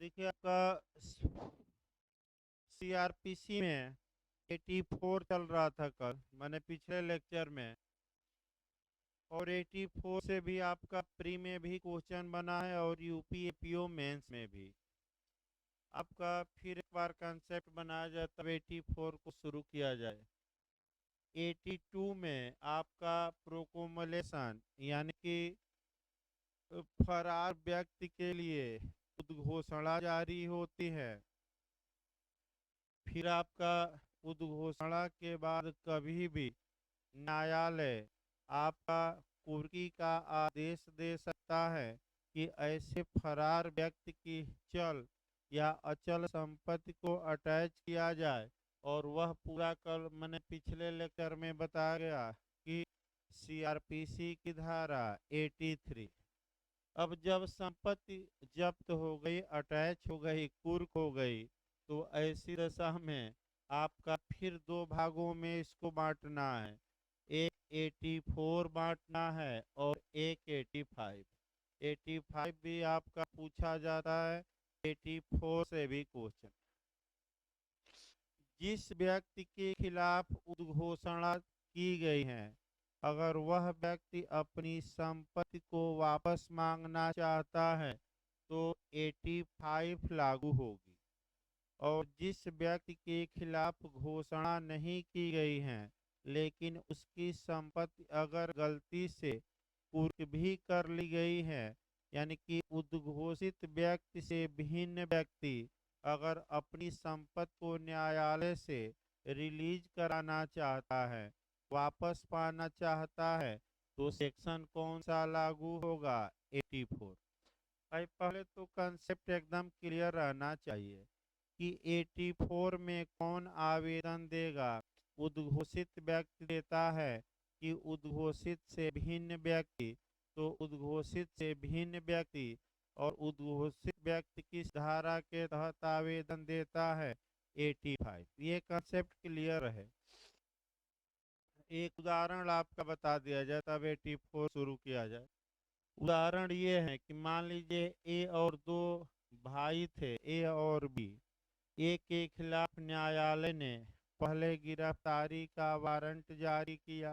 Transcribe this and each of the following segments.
देखिए आपका सीआरपीसी में 84 चल रहा था कल मैंने पिछले लेक्चर में। और 84 से भी आपका प्री में भी क्वेश्चन बना है और यूपी एपीओ मेंस में भी आपका फिर एक बार कंसेप्ट बनाया जाए तब 84 को शुरू किया जाए। 82 में आपका प्रोकोमलेशन यानी कि फरार व्यक्ति के लिए उद्घोषणा जारी होती है। फिर आपका उद्घोषणा के बाद कभी भी न्यायालय आपका कुर्की का आदेश दे सकता है कि ऐसे फरार व्यक्ति की चल या अचल संपत्ति को अटैच किया जाए। और वह पूरा कल मैंने पिछले लेक्चर में बताया गया कि सीआरपीसी की धारा 83। अब जब संपत्ति जब्त हो गई, अटैच हो गई, कुर्क हो गई, तो ऐसी दशा में आपका फिर दो भागों में इसको बांटना है। एक 84 बांटना है और एक 85। 85 भी आपका पूछा जाता है, 84 से भी क्वेश्चन। जिस व्यक्ति के खिलाफ उद्घोषणा की गई है, अगर वह व्यक्ति अपनी संपत्ति को वापस मांगना चाहता है तो 85 लागू होगी। और जिस व्यक्ति के खिलाफ घोषणा नहीं की गई है लेकिन उसकी संपत्ति अगर गलती से कुर्क भी कर ली गई है, यानी कि उद्घोषित व्यक्ति से भिन्न व्यक्ति अगर अपनी संपत्ति को न्यायालय से रिलीज कराना चाहता है, वापस पाना चाहता है, तो सेक्शन कौन सा लागू होगा? 84। भाई पहले तो कंसेप्ट एकदम क्लियर रहना चाहिए कि 84 में कौन आवेदन देगा। उद्घोषित व्यक्ति देता है कि उद्घोषित से भिन्न व्यक्ति, तो उद्घोषित से भिन्न व्यक्ति और उद्घोषित व्यक्ति किस धारा के तहत आवेदन देता है? 85। ये कंसेप्ट क्लियर है। एक उदाहरण आपका बता दिया जाए तब 84 शुरू किया जाए। उदाहरण ये है कि मान लीजिए ए और दो भाई थे, ए और बी। ए के खिलाफ न्यायालय ने पहले गिरफ्तारी का वारंट जारी किया।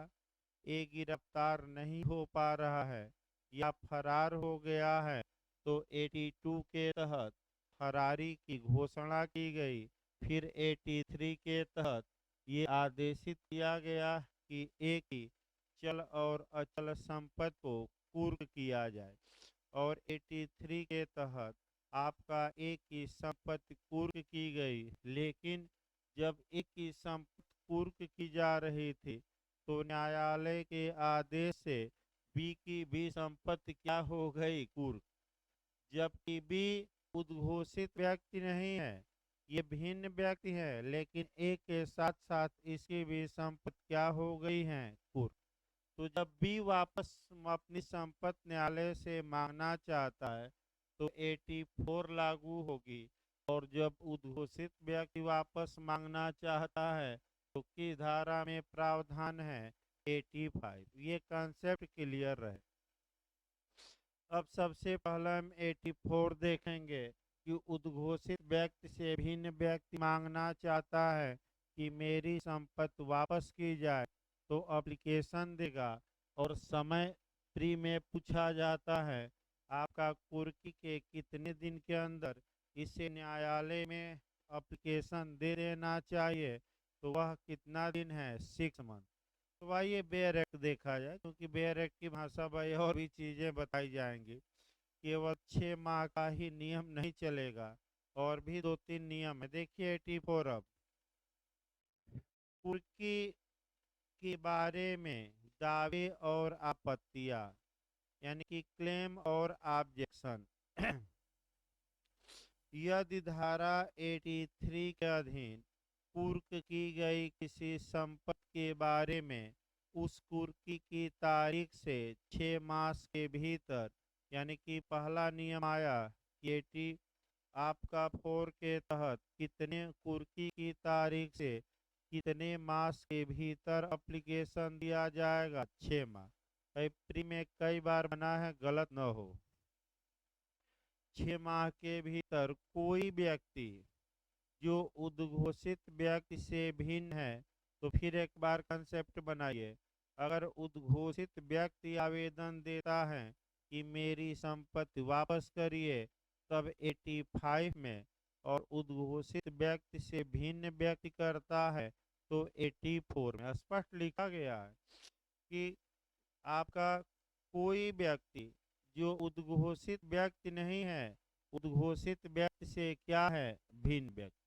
ए गिरफ्तार नहीं हो पा रहा है या फरार हो गया है, तो 82 के तहत फरारी की घोषणा की गई। फिर 83 के तहत ये आदेशित किया गया कि ए की चल और अचल संपत्ति को कुर्क किया जाए। और 83 के तहत आपका एक की संपत्ति कुर्क की गई, लेकिन जब एक की संपत्ति कुर्क की जा रही थी तो न्यायालय के आदेश से बी की भी संपत्ति क्या हो गई? कुर्क। जबकि बी उद्घोषित व्यक्ति नहीं है, ये भिन्न व्यक्ति है, लेकिन एक के साथ साथ इसकी भी संपत्ति क्या हो गई है? कुर्क। तो जब बी वापस अपनी संपत्ति न्यायालय से मांगना चाहता है तो 84 लागू होगी। और जब उद्घोषित व्यक्ति वापस मांगना चाहता है तो किस धारा में प्रावधान है? 85। ये कंसेप्ट क्लियर है। अब सबसे पहले हम 84 देखेंगे कि उद्घोषित व्यक्ति से भिन्न व्यक्ति मांगना चाहता है कि मेरी संपत्ति वापस की जाए, तो एप्लीकेशन देगा और समय प्री में पूछा जाता है आपका कुर्की के कितने दिन के अंदर इसे न्यायालय में एप्लीकेशन दे देना चाहिए। तो वह कितना दिन है? 6 मंथ। तो आइए बेयर एक्ट देखा जाए, क्योंकि बेयर एक्ट की भाषा भाई और भी चीज़ें बताई जाएंगी। केवल 6 माह का ही नियम नहीं चलेगा, और भी 2-3 नियम है। देखिए 84। अब कुर्की के बारे में दावे और आपत्तियां, यानी कि क्लेम और ऑब्जेक्शन। यदि धारा 83 के अधीन कुर्क की गई किसी संपत्ति के बारे में उस कुर्की की तारीख से 6 मास के भीतर, यानी कि पहला नियम आया कि 80 आपका 4 के तहत कितने कुर्की की तारीख से कितने मास के भीतर एप्लीकेशन दिया जाएगा? 6 माह। प्री में कई बार बना है, गलत न हो। 6 माह के भीतर कोई व्यक्ति जो उद्घोषित व्यक्ति से भिन्न है, तो फिर एक बार कंसेप्ट बनाइए। अगर उद्घोषित व्यक्ति आवेदन देता है कि मेरी संपत्ति वापस करिए, तब 85 में, और उद्घोषित व्यक्ति से भिन्न व्यक्ति करता है तो 84 में स्पष्ट लिखा गया है कि आपका कोई व्यक्ति जो उद्घोषित व्यक्ति नहीं है, उद्घोषित व्यक्ति से क्या है, भिन्न व्यक्ति,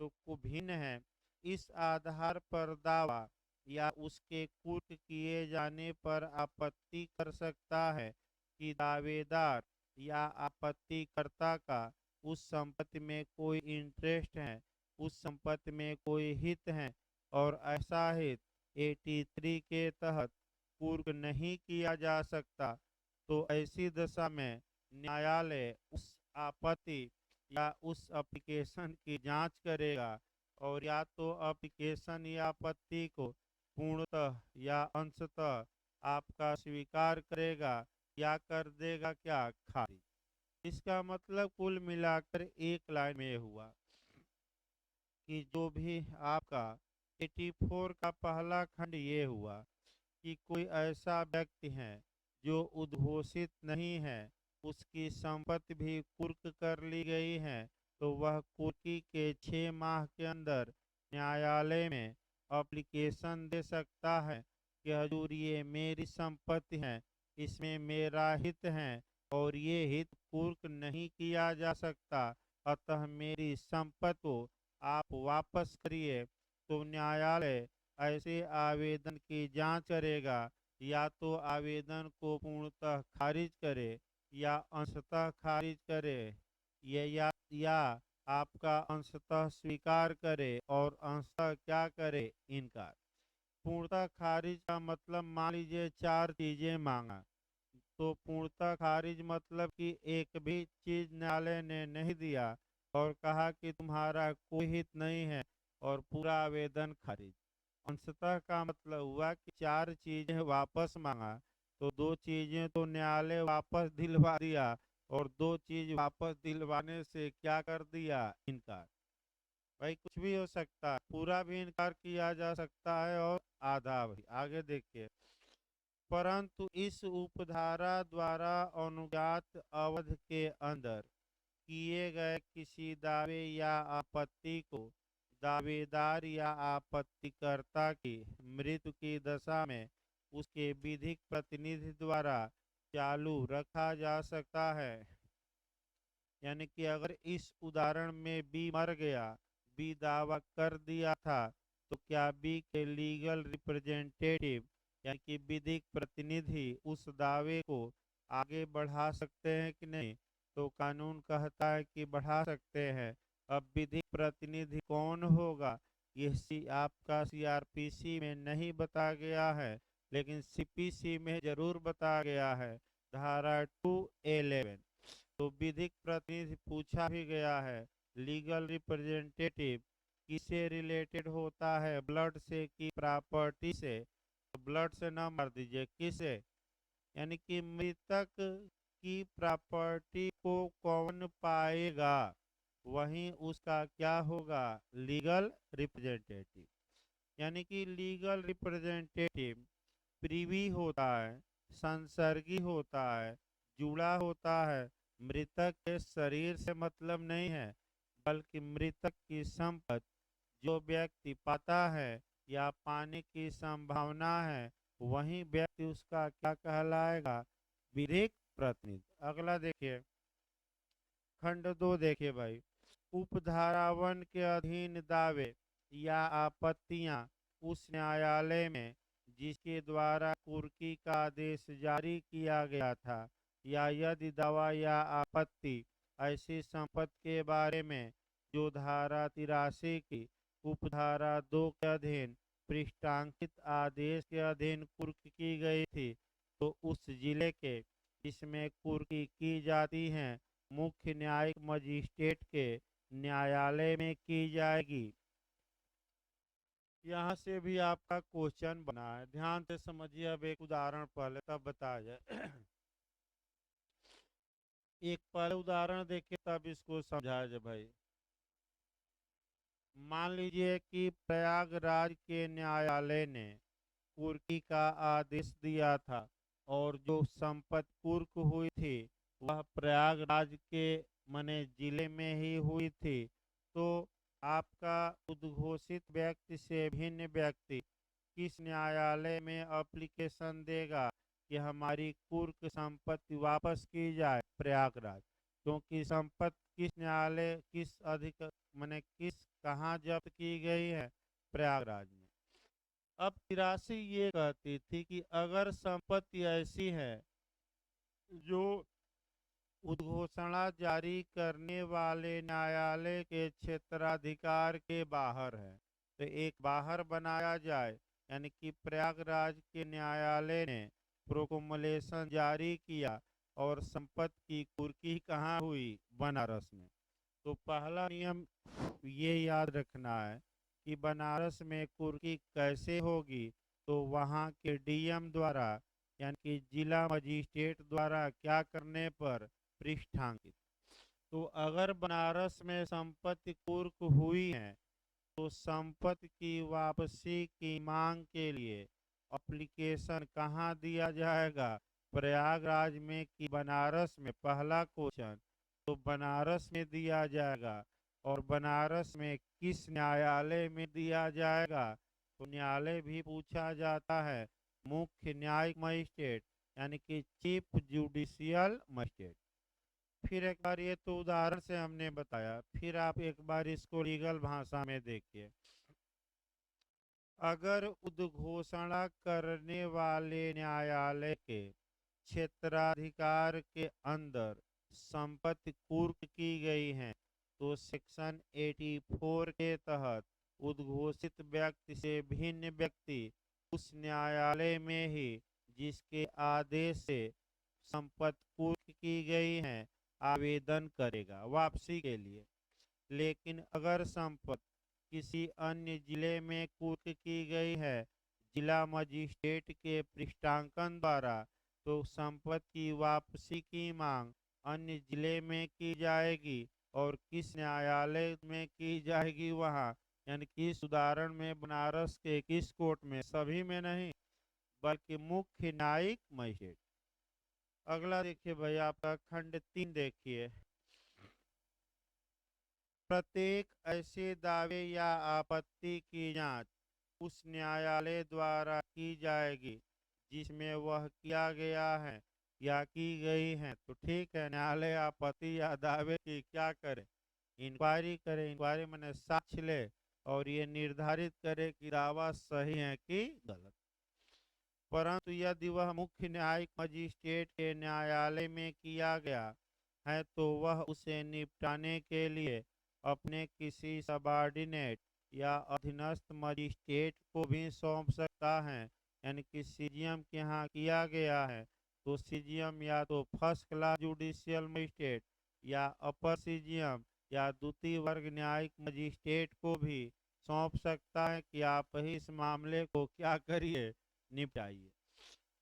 तो को भिन्न है, इस आधार पर दावा या उसके कुर्क किए जाने पर आपत्ति कर सकता है कि दावेदार या आपत्तिकर्ता का उस संपत्ति में कोई इंटरेस्ट है, उस संपत्ति में कोई हित है, और ऐसा हित 83 के तहत कुर्क नहीं किया जा सकता। तो ऐसी दशा में न्यायालय उस आपत्ति या उस एप्लीकेशन की जांच करेगा, और या तो एप्लीकेशन या आपत्ति को पूर्णतः या अंशतः आपका स्वीकार करेगा या कर देगा क्या, खारिज। इसका मतलब कुल मिलाकर एक लाइन में हुआ कि जो भी आपका 84 का पहला खंड ये हुआ कि कोई ऐसा व्यक्ति है जो उद्घोषित नहीं है, उसकी संपत्ति भी कुर्क कर ली गई है, तो वह कुर्की के 6 माह के अंदर न्यायालय में एप्लीकेशन दे सकता है कि हजूर ये मेरी संपत्ति है, इसमें मेरा हित है, और ये हित कुर्क नहीं किया जा सकता, अतः मेरी संपत्ति को आप वापस करिए। तो न्यायालय ऐसे आवेदन की जांच करेगा, या तो आवेदन को पूर्णतः खारिज करे या अंशतः खारिज करे, या आपका अंशतः स्वीकार करे और अंशतः क्या करे, इनकार। पूर्णतः खारिज का मतलब, मान लीजिए 4 चीजें मांगा, तो पूर्णतः खारिज मतलब कि एक भी चीज न्यायालय ने नहीं दिया और कहा कि तुम्हारा कोई हित नहीं है, और पूरा आवेदन खारिज। अंशतः का मतलब हुआ कि 4 चीजें वापस मांगा, तो 2 चीजें तो न्यायालय वापस दिलवा दिया, और 2 चीज वापस दिलवाने से क्या कर दिया, इनकार। भाई कुछ भी हो सकता है, पूरा भी इनकार किया जा सकता है और आधा भी। आगे देखिए, परंतु इस उपधारा द्वारा अनुज्ञात अवधि के अंदर किए गए किसी दावे या आपत्ति को दावेदार या आपत्तिकर्ता की मृत्यु की दशा में उसके विधिक प्रतिनिधि द्वारा चालू रखा जा सकता है। यानी कि अगर इस उदाहरण में बी मर गया, बी दावा कर दिया था, तो क्या बी के लीगल रिप्रेजेंटेटिव यानी कि विधिक प्रतिनिधि उस दावे को आगे बढ़ा सकते हैं कि नहीं? तो कानून कहता है कि बढ़ा सकते हैं। अब विधिक प्रतिनिधि कौन होगा, ये आपका सीआरपीसी में नहीं बताया गया है, लेकिन सीपीसी में जरूर बताया गया है, धारा 211। तो विधिक प्रतिनिधि पूछा भी गया है, लीगल रिप्रेजेंटेटिव किससे रिलेटेड होता है, ब्लड से कि प्रॉपर्टी से? तो ब्लड से ना मार दीजिए, किसे? यानी कि मृतक की प्रॉपर्टी को कौन पाएगा, वहीं उसका क्या होगा, लीगल रिप्रेजेंटेटिव। यानी कि लीगल रिप्रेजेंटेटिव प्रीवी होता है, संसर्गी होता है, जुड़ा होता है, मृतक के शरीर से मतलब नहीं है, बल्कि मृतक की संपत्ति जो व्यक्ति पाता है या पाने की संभावना है, वही व्यक्ति उसका क्या कहलाएगा, विधिक प्रतिनिधि। अगला देखिए, खंड 2 देखिए भाई, उपधारावन के अधीन दावे या आपत्तियां उस न्यायालय में जिसके द्वारा कुर्की का आदेश जारी किया गया था, या यदि दावा या आपत्ति ऐसी संपत्ति के बारे में जो धारा 83 की उपधारा 2 के अधीन पृष्ठांकित आदेश के अधीन कुर्की की गई थी, तो उस जिले के जिसमें कुर्की की जाती है मुख्य न्यायिक मजिस्ट्रेट के न्यायालय में की जाएगी। यहाँ से भी आपका क्वेश्चन बना है, ध्यान से समझिए। अब एक उदाहरण पहले तब बताया जाए। एक पहले उदाहरण देखे तब इसको समझाया जाए भाई। मान लीजिए कि प्रयागराज के न्यायालय ने कुर्की का आदेश दिया था और जो संपत्ति कुर्क हुई थी वह प्रयागराज के मने जिले में ही हुई थी। तो आपका उद्घोषित व्यक्ति से भिन्न व्यक्ति किस न्यायालय में एप्लीकेशन देगा कि हमारी कुर्क संपत्ति वापस की जाए? प्रयागराज। क्योंकि संपत्ति किस न्यायालय किस अधिक मने किस कहाँ जब्त की गई है? प्रयागराज में। अब तिरासी ये कहती थी कि अगर संपत्ति ऐसी है जो उद्घोषणा जारी करने वाले न्यायालय के क्षेत्राधिकार के बाहर है तो एक बाहर बनाया जाए, यानी कि प्रयागराज के न्यायालय ने प्रोक्लेमेशन जारी किया और संपत्ति की कुर्की कहाँ हुई? बनारस में। तो पहला नियम ये याद रखना है कि बनारस में कुर्की कैसे होगी? तो वहाँ के डीएम द्वारा यानी कि जिला मजिस्ट्रेट द्वारा क्या करने पर? पृष्ठांकित। तो अगर बनारस में संपत्ति कुर्क हुई है तो संपत्ति की वापसी की मांग के लिए एप्लीकेशन कहाँ दिया जाएगा? प्रयागराज में कि बनारस में? पहला क्वेश्चन तो बनारस में दिया जाएगा। और बनारस में किस न्यायालय में दिया जाएगा? तो न्यायालय भी पूछा जाता है मुख्य न्यायिक मजिस्ट्रेट यानी कि चीफ जुडिशियल मजिस्ट्रेट। फिर एक बार ये तो उदाहरण से हमने बताया, फिर आप एक बार इसको लीगल भाषा में देखिए। अगर उद्घोषणा करने वाले न्यायालय के क्षेत्राधिकार के अंदर संपत्ति कुर्क की गई है तो सेक्शन 84 के तहत उद्घोषित व्यक्ति से भिन्न व्यक्ति उस न्यायालय में ही जिसके आदेश से संपत्ति कुर्क की गई है आवेदन करेगा वापसी के लिए। लेकिन अगर संपत्ति किसी अन्य जिले में कुर्क की गई है जिला मजिस्ट्रेट के पृष्ठांकन द्वारा तो संपत्ति की वापसी की मांग अन्य जिले में की जाएगी। और किस न्यायालय में की जाएगी? वहाँ यानी कि इस उदाहरण में बनारस के किस कोर्ट में? सभी में नहीं बल्कि मुख्य न्यायिक मजिस्ट्रेट। अगला देखिए भाई आपका खंड 3 देखिए। प्रत्येक ऐसे दावे या आपत्ति की जांच उस न्यायालय द्वारा की जाएगी जिसमें वह किया गया है या की गई है। तो ठीक है, न्यायालय आपत्ति या दावे की क्या करे? इंक्वायरी करे। इंक्वायरी मैंने साक्ष्य ले और ये निर्धारित करे कि दावा सही है कि गलत। परंतु यदि वह मुख्य न्यायिक मजिस्ट्रेट के न्यायालय में किया गया है तो वह उसे निपटाने के लिए अपने किसी सबॉर्डिनेट या अधीनस्थ मजिस्ट्रेट को भी सौंप सकता है। यानी कि सीजीएम के यहाँ किया गया है तो सीजीएम या तो फर्स्ट क्लास जुडिशियल मजिस्ट्रेट या अपर सीजीएम या द्वितीय वर्ग न्यायिक मजिस्ट्रेट को भी सौंप सकता है कि आप ही इस मामले को क्या करिए? निपटाइए।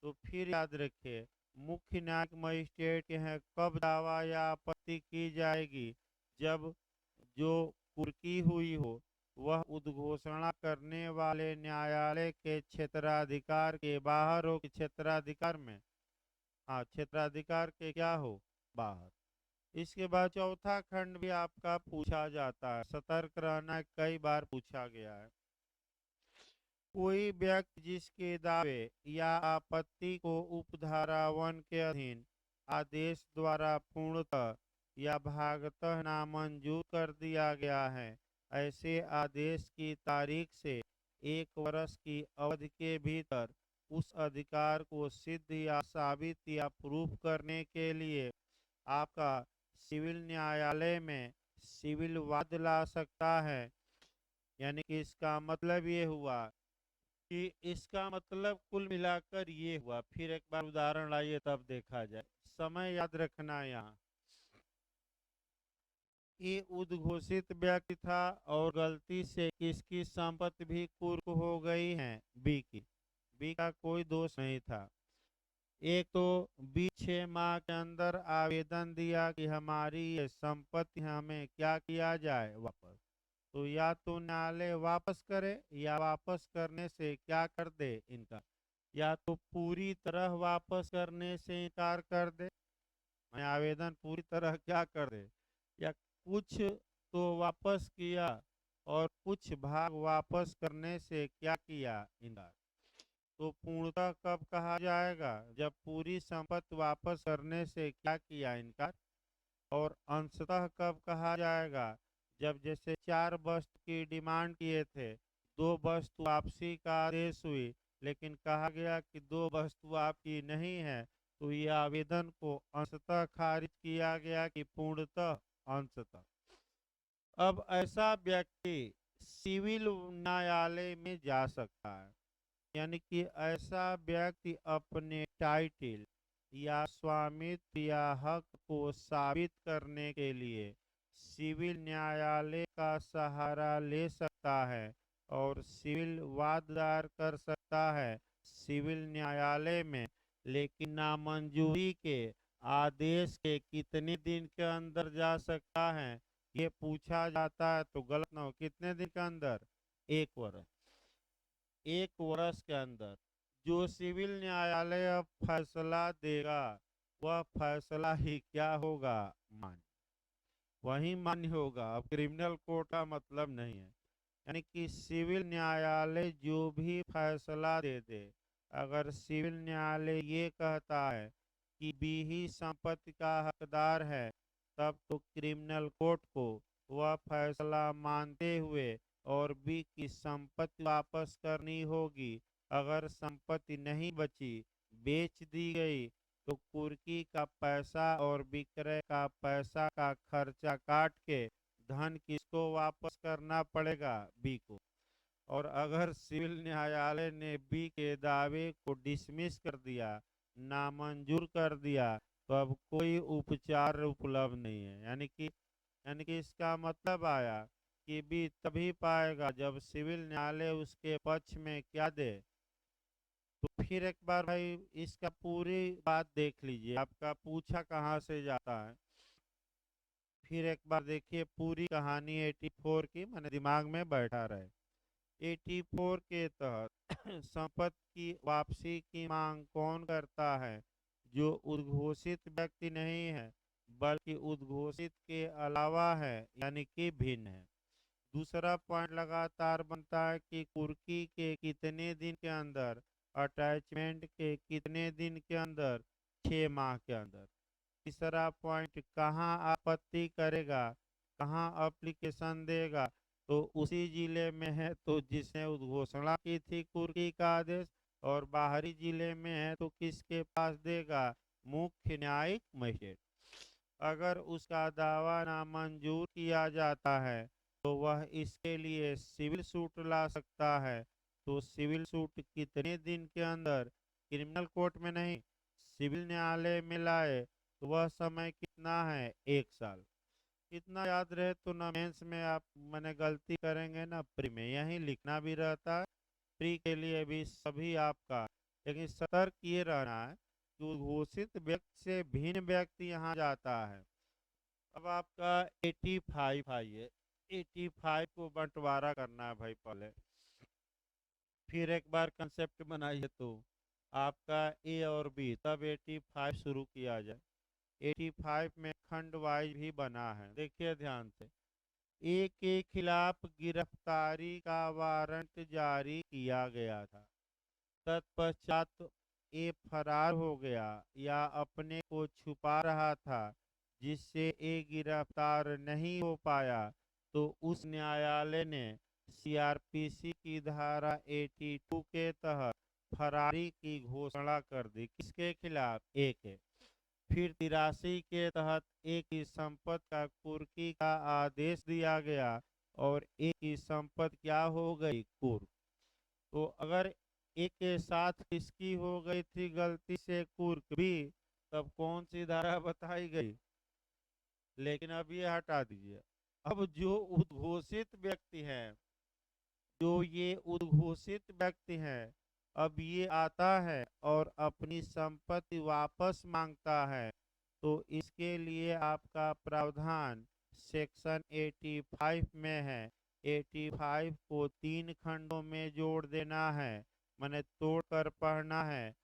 तो फिर याद रखिए मुख्य न्यायिक मजिस्ट्रेट के हैं कब दावा या आपत्ति की जाएगी? जब जो कुर्की हुई हो वह उद्घोषणा करने वाले न्यायालय के क्षेत्राधिकार के बाहर हो कि क्षेत्राधिकार में? हाँ, क्षेत्राधिकार के क्या हो? बाहर। इसके बाद चौथा खंड भी आपका पूछा जाता है, सतर्क रहना, कई बार पूछा गया है। कोई व्यक्ति जिसके दावे या आपत्ति को उपधारा 1 के अधीन आदेश द्वारा पूर्णतः या भागतः नामंजूर कर दिया गया है ऐसे आदेश की तारीख से 1 वर्ष की अवधि के भीतर उस अधिकार को सिद्ध या साबित या प्रूफ करने के लिए आपका सिविल न्यायालय में सिविल वाद ला सकता है। यानी कि इसका मतलब ये हुआ कि इसका मतलब कुल मिलाकर ये हुआ। फिर एक बार उदाहरण लाइए तब देखा जाए। समय याद रखना यहाँ। ये उद्घोषित व्यक्ति था और गलती से किसकी संपत्ति भी कुर्क हो गई है? बी की। बी का कोई दोष नहीं था। एक तो 20-6 माह के अंदर आवेदन दिया कि हमारी ये संपत्ति हमें क्या किया जाए वापस, तो या तो न्यायालय वापस करे या वापस करने से क्या कर दे इनकार, या तो पूरी तरह वापस करने से इनकार कर दे, मैं आवेदन पूरी तरह क्या कर दे, या कुछ तो वापस किया और कुछ भाग वापस करने से क्या किया इनकार। तो पूर्णतः कब कहा जाएगा, जब पूरी संपत्ति वापस करने से क्या किया इनकार। और अंशतः कब कहा जाएगा, जब जैसे 4 वस्तु की डिमांड किए थे, 2 वस्तु वापसी का आदेश हुई, लेकिन कहा गया कि 2 वस्तु आपकी नहीं है, तो ये आवेदन को अंशतः खारिज किया गया कि पूर्णतः अंशतः। अब ऐसा व्यक्ति सिविल न्यायालय में जा सकता है, यानी कि ऐसा व्यक्ति अपने टाइटल या स्वामित्व या हक को साबित करने के लिए सिविल न्यायालय का सहारा ले सकता है और सिविल वाद दायर कर सकता है सिविल न्यायालय में, लेकिन नामंजूरी के आदेश के कितने दिन के अंदर जा सकता है ये पूछा जाता है, तो गलत ना हो, कितने दिन के अंदर, 1 वर्ष। 1 वर्ष के अंदर जो सिविल न्यायालय अब फैसला देगा वह फैसला ही क्या होगा, मान्य, वही मान्य होगा। अब क्रिमिनल कोर्ट का मतलब नहीं है, यानी कि सिविल न्यायालय जो भी फैसला दे दे, अगर सिविल न्यायालय ये कहता है कि बी ही संपत्ति का हकदार है, तब तो क्रिमिनल कोर्ट को वह फैसला मानते हुए और बी की संपत्ति वापस करनी होगी। अगर संपत्ति नहीं बची, बेच दी गई, तो कुर्की का पैसा और विक्रय का पैसा का खर्चा काट के धन किसको वापस करना पड़ेगा, बी को। और अगर सिविल न्यायालय ने बी के दावे को डिसमिस कर दिया, नामंजूर कर दिया, तो अब कोई उपचार उपलब्ध नहीं है, यानी कि इसका मतलब आया कि बी तभी पाएगा जब सिविल न्यायालय उसके पक्ष में क्या दे। तो फिर एक बार भाई इसका पूरी बात देख लीजिए, आपका पूछा कहाँ से जाता है। फिर एक बार देखिए पूरी कहानी 84 की, मैंने दिमाग में बैठा रहे। 84 के तहत संपत्ति की वापसी की मांग कौन करता है, जो उद्घोषित व्यक्ति नहीं है बल्कि उद्घोषित के अलावा है, यानी कि भिन्न है। दूसरा पॉइंट लगातार बनता है कि कुर्की के कितने दिन के अंदर, अटैचमेंट के कितने दिन के अंदर, 6 माह के अंदर। तीसरा पॉइंट कहाँ आपत्ति करेगा, कहाँ एप्लीकेशन देगा, तो उसी जिले में है तो जिसने उद्घोषणा की थी कुर्की का आदेश, और बाहरी जिले में है तो किसके पास देगा, मुख्य न्यायिक मजिस्ट्रेट। अगर उसका दावा नामंजूर किया जाता है तो वह इसके लिए सिविल सूट ला सकता है। तो सिविल सूट कितने दिन के अंदर, क्रिमिनल कोर्ट में नहीं, सिविल न्यायालय में लाए, तो वह समय कितना है, 1 साल। इतना याद रहे तो ना मेंस में आप मैंने गलती करेंगे ना प्री में, यही लिखना भी रहता है, प्री के लिए भी सभी आपका। लेकिन सतर्क ये रहना है कि घोषित व्यक्ति से भिन्न व्यक्ति यहाँ जाता है। अब आपका 85 आइए, 85 को बंटवारा करना है भाई पहले, फिर एक बार कंसेप्ट बनाइए तो आपका ए और बी, तब 85 शुरू किया जाए। 85 में खंड वाइज भी बना है, देखिए ध्यान से। ए के खिलाफ गिरफ्तारी का वारंट जारी किया गया था, तत्पश्चात ए फरार हो गया या अपने को छुपा रहा था, जिससे ए गिरफ्तार नहीं हो पाया, तो उस न्यायालय ने सीआरपीसी की धारा 82 के तहत फरारी की घोषणा कर दी, किसके खिलाफ, ए के। फिर 83 के तहत ए की संपत्ति का कुर्की का आदेश दिया गया और ए की संपत्ति क्या हो गई, कुर्क। तो अगर ए के साथ किसकी हो गई थी गलती से, कुर्क भी, तब कौन सी धारा बताई गई, लेकिन अब ये हटा दीजिए। अब जो उद्घोषित व्यक्ति है, जो ये उद्घोषित व्यक्ति हैं, अब ये आता है और अपनी संपत्ति वापस मांगता है, तो इसके लिए आपका प्रावधान सेक्शन 85 में है। 85 को 3 खंडों में जोड़ देना है, माने तोड़ कर पढ़ना है।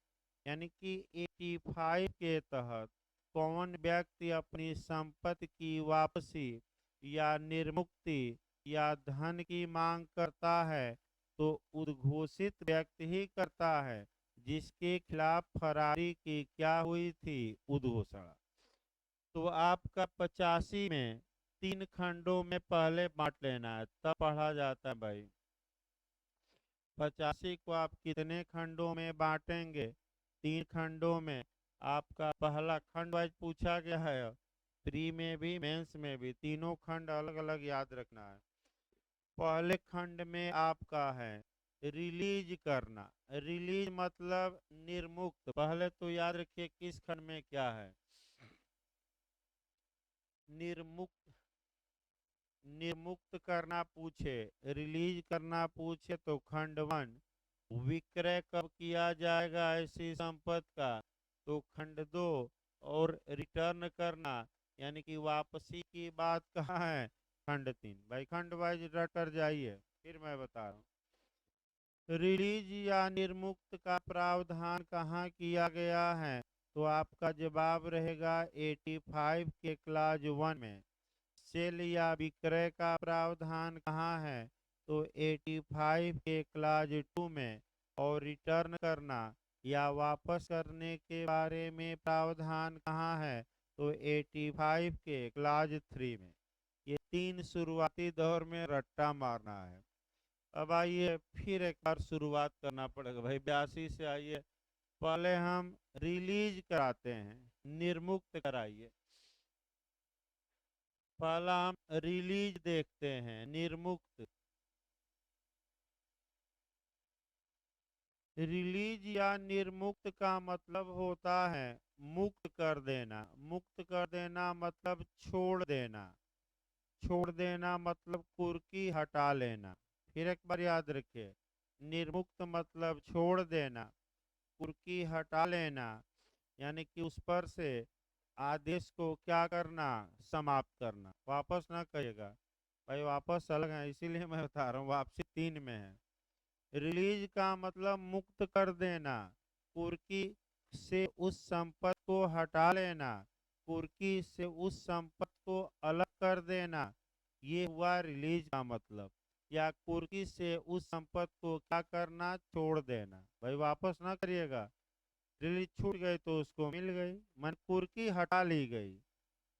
यानी कि 85 के तहत कौन व्यक्ति अपनी संपत्ति की वापसी या निर्मुक्ति या धन की मांग करता है, तो उद्घोषित व्यक्ति ही करता है जिसके खिलाफ फरारी की क्या हुई थी, उद्घोषणा। तो आपका 85 में 3 खंडों में पहले बांट लेना है, तब पढ़ा जाता है भाई। 85 को आप कितने खंडों में बांटेंगे? 3 खंडों में। आपका पहला खंड वाइज पूछा गया है, प्री में भी मेंस में भी, तीनों खंड अलग अलग याद रखना है। पहले खंड में आपका है रिलीज करना। रिलीज मतलब निर्मुक्त। पहले तो याद रखिए किस खंड में क्या है, निर्मुक्त। निर्मुक्त करना पूछे, रिलीज करना पूछे तो खंड 1। विक्रय कब किया जाएगा ऐसी संपत्ति का, तो खंड 2। और रिटर्न करना यानी कि वापसी की बात कहाँ है, खंड 3। भाई खंड वाइज रट कर जाइए, फिर मैं बता रहा हूँ। रिलीज या निर्मुक्त का प्रावधान कहाँ किया गया है, तो आपका जवाब रहेगा 85 के क्लाज 1 में। सेल या विक्रय का प्रावधान कहाँ है, तो 85 के क्लाज 2 में। और रिटर्न करना या वापस करने के बारे में प्रावधान कहाँ है, तो 85 के क्लाज 3 में। ये 3 शुरुआती दौर में रट्टा मारना है। अब आइए फिर एक बार शुरुआत करना पड़ेगा भाई, 82 से आइए। पहले हम रिलीज कराते हैं, निर्मुक्त कराइए। पहला हम रिलीज देखते हैं, निर्मुक्त। रिलीज या निर्मुक्त का मतलब होता है मुक्त कर देना। मुक्त कर देना मतलब छोड़ देना। छोड़ देना मतलब कुर्की हटा लेना। फिर एक बार याद रखिए, निर्मुक्त मतलब छोड़ देना, कुर्की हटा लेना, यानी कि उस पर से आदेश को क्या करना, समाप्त करना। वापस ना करिएगा भाई, वापस अलग है, इसीलिए मैं बता रहा हूँ, वापसी 3 में है। रिलीज का मतलब मुक्त कर देना, कुर्की से उस संपत्ति को हटा लेना, कुर्की से उस संपत्ति को अलग कर देना, ये हुआ रिलीज का मतलब। या कुर्की से उस संपत्ति को क्या करना, छोड़ देना। भाई वापस ना करिएगा, रिलीज छूट गई तो उसको मिल गई, मन कुर्की हटा ली गई,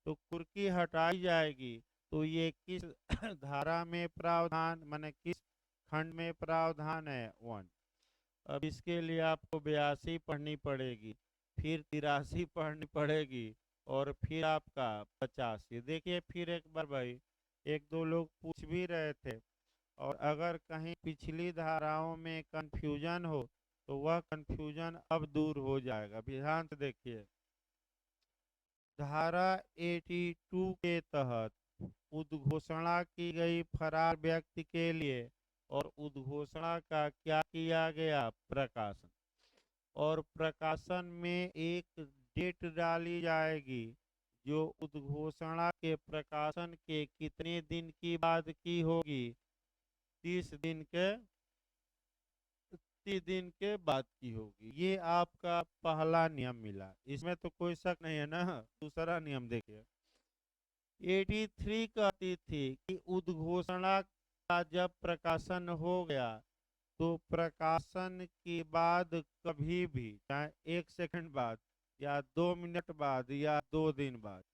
तो कुर्की हटाई जाएगी। तो ये किस धारा में प्रावधान, माने किस खंड में प्रावधान है, 1। अब इसके लिए आपको 82 पढ़नी पड़ेगी, फिर 83 पढ़नी पड़ेगी, और फिर आपका 85। देखिए फिर एक बार भाई, एक दो लोग पूछ भी रहे थे, और अगर कहीं पिछली धाराओं में कंफ्यूजन हो तो वह कंफ्यूजन अब दूर हो जाएगा। ध्यान से देखिए, धारा 82 के तहत उद्घोषणा की गई फरार व्यक्ति के लिए, और उद्घोषणा का क्या किया गया, प्रकाशन। और प्रकाशन में एक डेट डाली जाएगी जो उद्घोषणा के प्रकाशन के कितने दिन की बाद की होगी, 30 दिन के 30 दिन के बाद की होगी। ये आपका पहला नियम मिला, इसमें तो कोई शक नहीं है ना। दूसरा नियम देखिए, 83 कहती थी कि उद्घोषणा का जब प्रकाशन हो गया, तो प्रकाशन के बाद कभी भी, चाहे 1 सेकंड बाद या 2 मिनट बाद या 2 दिन बाद,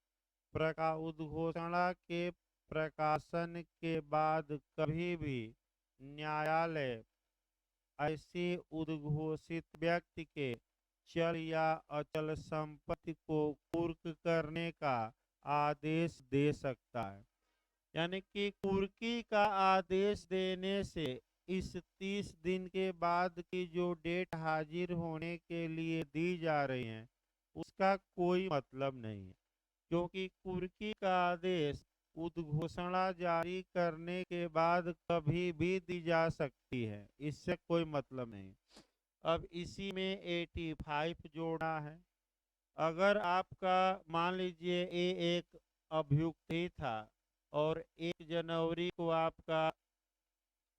उद्घोषणा के प्रकाशन के बाद कभी भी न्यायालय ऐसे उद्घोषित व्यक्ति के चल या अचल संपत्ति को कुर्क करने का आदेश दे सकता है। यानी कि कुर्की का आदेश देने से इस 30 दिन के बाद की जो डेट हाजिर होने के लिए दी जा रही है, उसका कोई मतलब नहीं है, क्योंकि कुर्की का आदेश उद्घोषणा जारी करने के बाद कभी भी दी जा सकती है, इससे कोई मतलब नहीं। अब इसी में 85 जोड़ना है। अगर आपका मान लीजिए ये एक अभियुक्त ही था और 1 जनवरी को आपका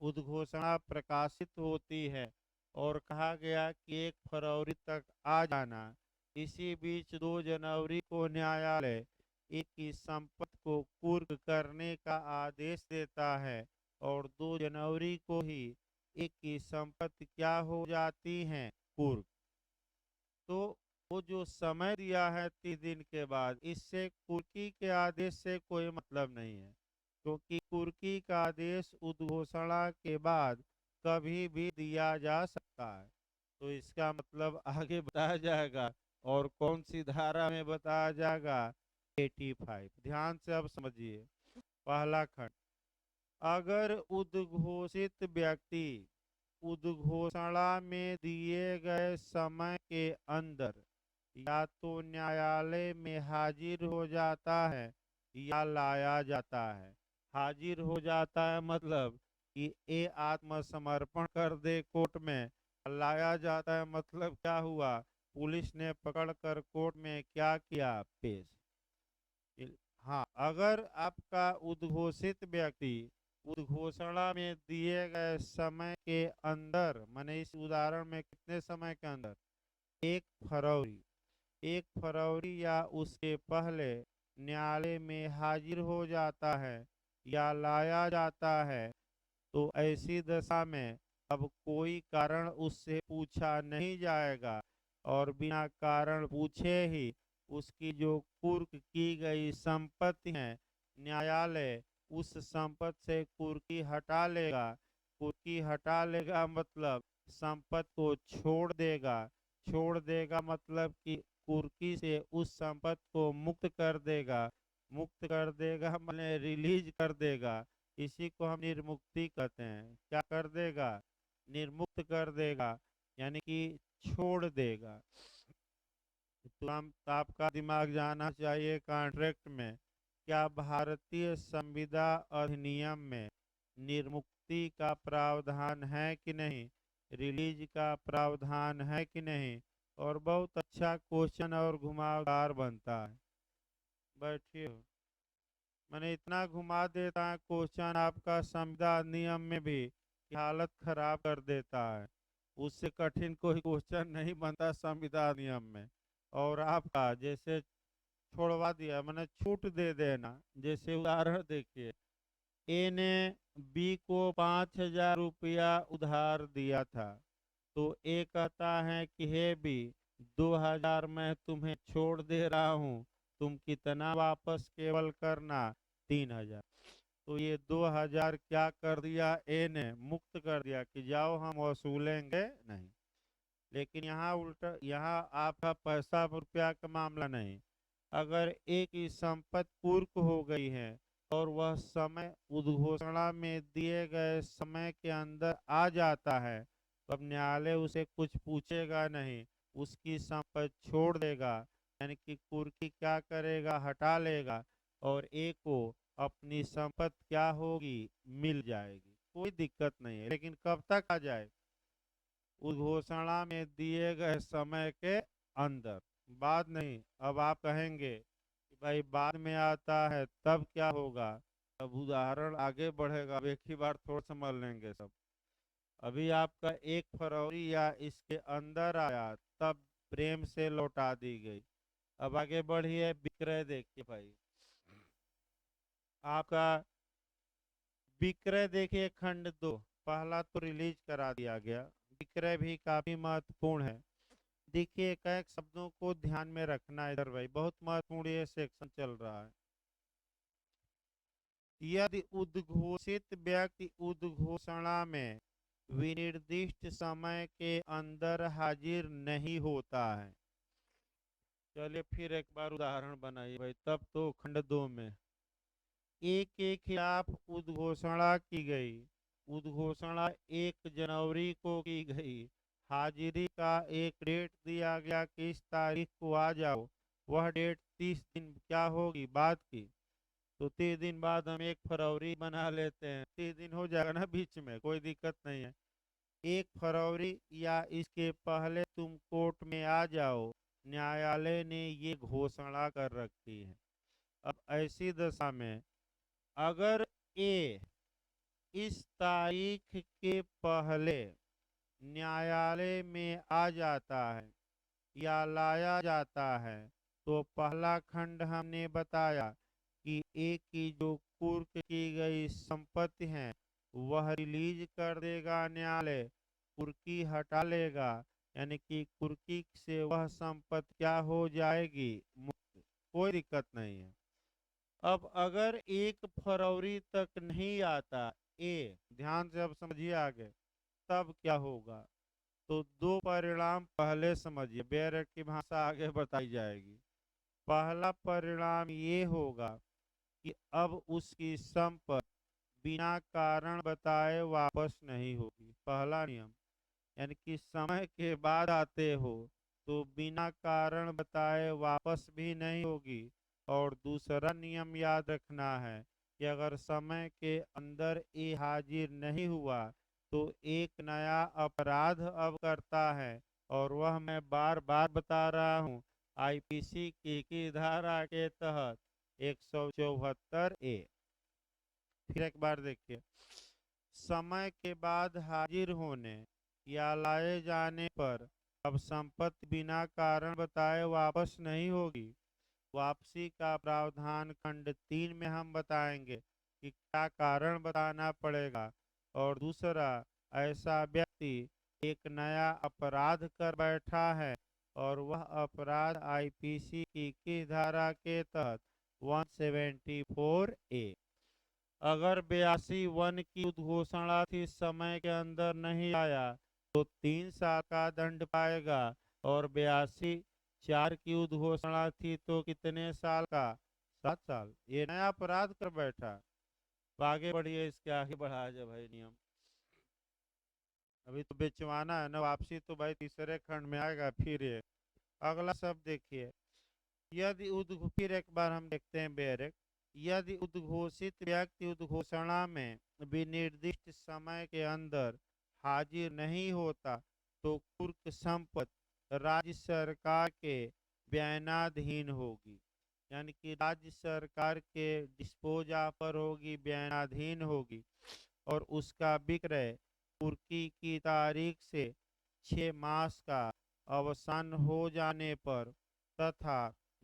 उद्घोषणा प्रकाशित होती है और कहा गया कि 1 फरवरी तक आ जाना। इसी बीच 2 जनवरी को न्यायालय एक की संपत्ति को कुर्क करने का आदेश देता है और 2 जनवरी को ही एक की संपत्ति क्या हो जाती है, कुर्क। तो वो जो समय दिया है 30 दिन के बाद, इससे कुर्की के आदेश से कोई मतलब नहीं है, क्योंकि कुर्की का आदेश उद्घोषणा के बाद कभी भी दिया जा सकता है। तो इसका मतलब आगे बताया जाएगा और कौन सी धारा में बताया जाएगा, 85। ध्यान से अब समझिए। पहला खंड, अगर उद्घोषित व्यक्ति उद्घोषणा में दिए गए समय के अंदर या तो न्यायालय में हाजिर हो जाता है या लाया जाता है। हाजिर हो जाता है मतलब कि ये आत्मसमर्पण कर दे कोर्ट में। लाया जाता है मतलब क्या हुआ, पुलिस ने पकड़ कर कोर्ट में क्या किया, पेश। हाँ, अगर आपका उद्घोषित व्यक्ति उद्घोषणा में दिए गए समय के अंदर, माने इस उदाहरण में कितने समय के अंदर, 1 फरवरी, 1 फरवरी या उसके पहले न्यायालय में हाजिर हो जाता है या लाया जाता है, तो ऐसी दशा में अब कोई कारण उससे पूछा नहीं जाएगा और बिना कारण पूछे ही उसकी जो कुर्क की गई संपत्ति है, न्यायालय उस संपत्ति से कुर्की हटा लेगा। कुर्की हटा लेगा मतलब संपत्ति को छोड़ देगा। छोड़ देगा मतलब कि कुर्की से उस संपत्ति को मुक्त कर देगा। मुक्त कर देगा माने रिलीज कर देगा। इसी को हम निर्मुक्ति कहते हैं। क्या कर देगा, निर्मुक्त कर देगा, यानी कि छोड़ देगा। तुरंत आपका दिमाग जाना चाहिए कॉन्ट्रैक्ट में, क्या भारतीय संविदा अधिनियम में निर्मुक्ति का प्रावधान है कि नहीं, रिलीज का प्रावधान है कि नहीं। और बहुत अच्छा क्वेश्चन और घुमावदार बनता है। बैठिए हो। मैंने इतना घुमा देता है क्वेश्चन आपका संविदा नियम में भी कि हालत खराब कर देता है। उससे कठिन कोई क्वेश्चन नहीं बनता संविदा नियम में। और आपका जैसे छोड़वा दिया, मैंने छूट दे देना। जैसे उदाहरण देखिए, ए ने बी को 5,000 रुपया उधार दिया था। तो ए कहता है कि हे बी, 2,000 मैं तुम्हें छोड़ दे रहा हूँ, तुम कितना वापस केवल करना, 3,000। तो ये 2,000 क्या कर दिया, ए ने मुक्त कर दिया कि जाओ हम वसूलेंगे नहीं। लेकिन यहाँ उल्टा, यहाँ आपका पैसा रुपया का मामला नहीं। अगर एक ही संपत्ति कुर्क हो गई है और वह समय उद्घोषणा में दिए गए समय के अंदर आ जाता है, तो अब न्यायालय उसे कुछ पूछेगा नहीं, उसकी संपत्ति छोड़ देगा। यानी कि कुर्की क्या करेगा, हटा लेगा और एक को अपनी संपत्ति क्या होगी, मिल जाएगी। कोई दिक्कत नहीं है। लेकिन कब तक आ जाए, उद्घोषणा में दिए गए समय के अंदर, बाद नहीं। अब आप कहेंगे कि भाई बाद में आता है तब क्या होगा। अब उदाहरण आगे बढ़ेगा, अब एक ही बार थोड़ा समझ लेंगे सब। अभी आपका 1 फरवरी या इसके अंदर आया तब प्रेम से लौटा दी गई। अब आगे बढ़िए, विक्रय देखिए भाई। आपका विक्रय देखिए खंड 2, पहला तो रिलीज करा दिया गया। विक्रय भी काफी महत्वपूर्ण है। देखिए एक एक शब्दों को ध्यान में रखना है इधर भाई, बहुत महत्वपूर्ण ये सेक्शन चल रहा है। यदि उद्घोषित व्यक्ति उद्घोषणा में विनिर्दिष्ट समय के अंदर हाजिर नहीं होता है। चलिए फिर एक बार उदाहरण बनाइए भाई, तब तो खंड 2 में ए के खिलाफ उद्घोषणा की गई। उद्घोषणा 1 जनवरी को की गई। हाजिरी का एक डेट दिया गया कि इस तारीख को आ जाओ। वह डेट 30 दिन क्या होगी, बाद की। तो 30 दिन बाद हम 1 फरवरी बना लेते हैं, 30 दिन हो जाएगा ना बीच में, कोई दिक्कत नहीं है। 1 फरवरी या इसके पहले तुम कोर्ट में आ जाओ, न्यायालय ने ये घोषणा कर रखी है। अब ऐसी दशा में अगर ए इस तारीख के पहले न्यायालय में आ जाता है या लाया जाता है, तो पहला खंड हमने बताया कि ए की जो कुर्क की गई संपत्ति है वह रिलीज कर देगा न्यायालय, कुर्की हटा लेगा, यानी कि कुर्की से वह संपत्ति क्या हो जाएगी, मुक्त। कोई दिक्कत नहीं है। अब अगर 1 फरवरी तक नहीं आता ए, ध्यान से अब समझिए आगे, तब क्या होगा। तो दो परिणाम पहले समझिए, बेरेट की भाषा आगे बताई जाएगी। पहला परिणाम ये होगा कि अब उसकी संपत्ति बिना कारण बताए वापस नहीं होगी, पहला नियम। यानी कि समय के बाद आते हो तो बिना कारण बताए वापस भी नहीं होगी। और दूसरा नियम याद रखना है कि अगर समय के अंदर ये हाजिर नहीं हुआ तो एक नया अपराध अब करता है, और वह मैं बार बार बता रहा हूँ, आईपीसी की धारा के तहत 174 ए। फिर एक बार देखिए, समय के बाद हाजिर होने या लाए जाने पर अब संपत्ति बिना कारण बताए वापस नहीं होगी। वापसी का प्रावधान खंड 3 में हम बताएंगे कि क्या कारण बताना पड़ेगा। और दूसरा, ऐसा व्यक्ति एक नया अपराध कर बैठा है और वह अपराध आईपीसी की किस धारा के तहत, 174 ए। अगर 82 की उद्घोषणा थी समय के अंदर नहीं आया तो 3 साल का दंड पाएगा, और 82 4 की उद्घोषणा थी तो कितने साल का, 7 साल। ये नया अपराध कर बैठा। तो आगे बढ़िए, इसके आगे बढ़ाया जाए भाई नियम। अभी तो बेचवाना है ना, वापसी तो भाई तीसरे खंड में आएगा। फिर ये अगला शब्द देखिए, यदि फिर एक बार हम देखते हैं बेरेक। यदि उद्घोषित व्यक्ति उद्घोषणा में विनिर्दिष्ट समय के अंदर हाजिर नहीं होता तो कुर्क संपत्ति राज्य सरकार के बयानाधीन होगी, यानी कि राज्य सरकार के डिस्पोजा पर होगी, बयानाधीन होगी। और उसका विक्रय कुर्की की तारीख से 6 मास का अवसान हो जाने पर तथा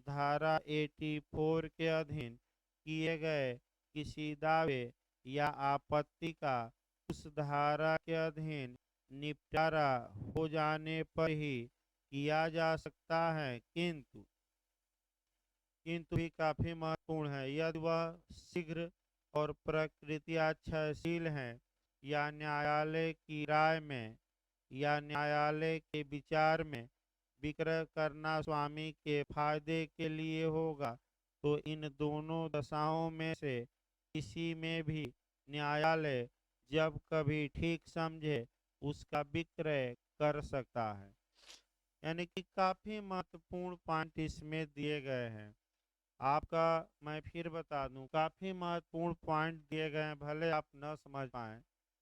धारा 84 के अधीन किए गए किसी दावे या आपत्ति का उस धारा के अधीन निपटारा हो जाने पर ही किया जा सकता है। किंतु भी काफी महत्वपूर्ण है, यदि वह शीघ्र और प्रकृतिया क्षयशील है या न्यायालय की राय में या न्यायालय के विचार में विक्रय करना स्वामी के फायदे के लिए होगा, तो इन दोनों दशाओं में से किसी में भी न्यायालय जब कभी ठीक समझे उसका विक्रय कर सकता है। यानी कि काफी महत्वपूर्ण पॉइंट इसमें दिए गए हैं। आपका मैं फिर बता दूं, काफी महत्वपूर्ण पॉइंट दिए गए हैं, भले आप न समझ पाए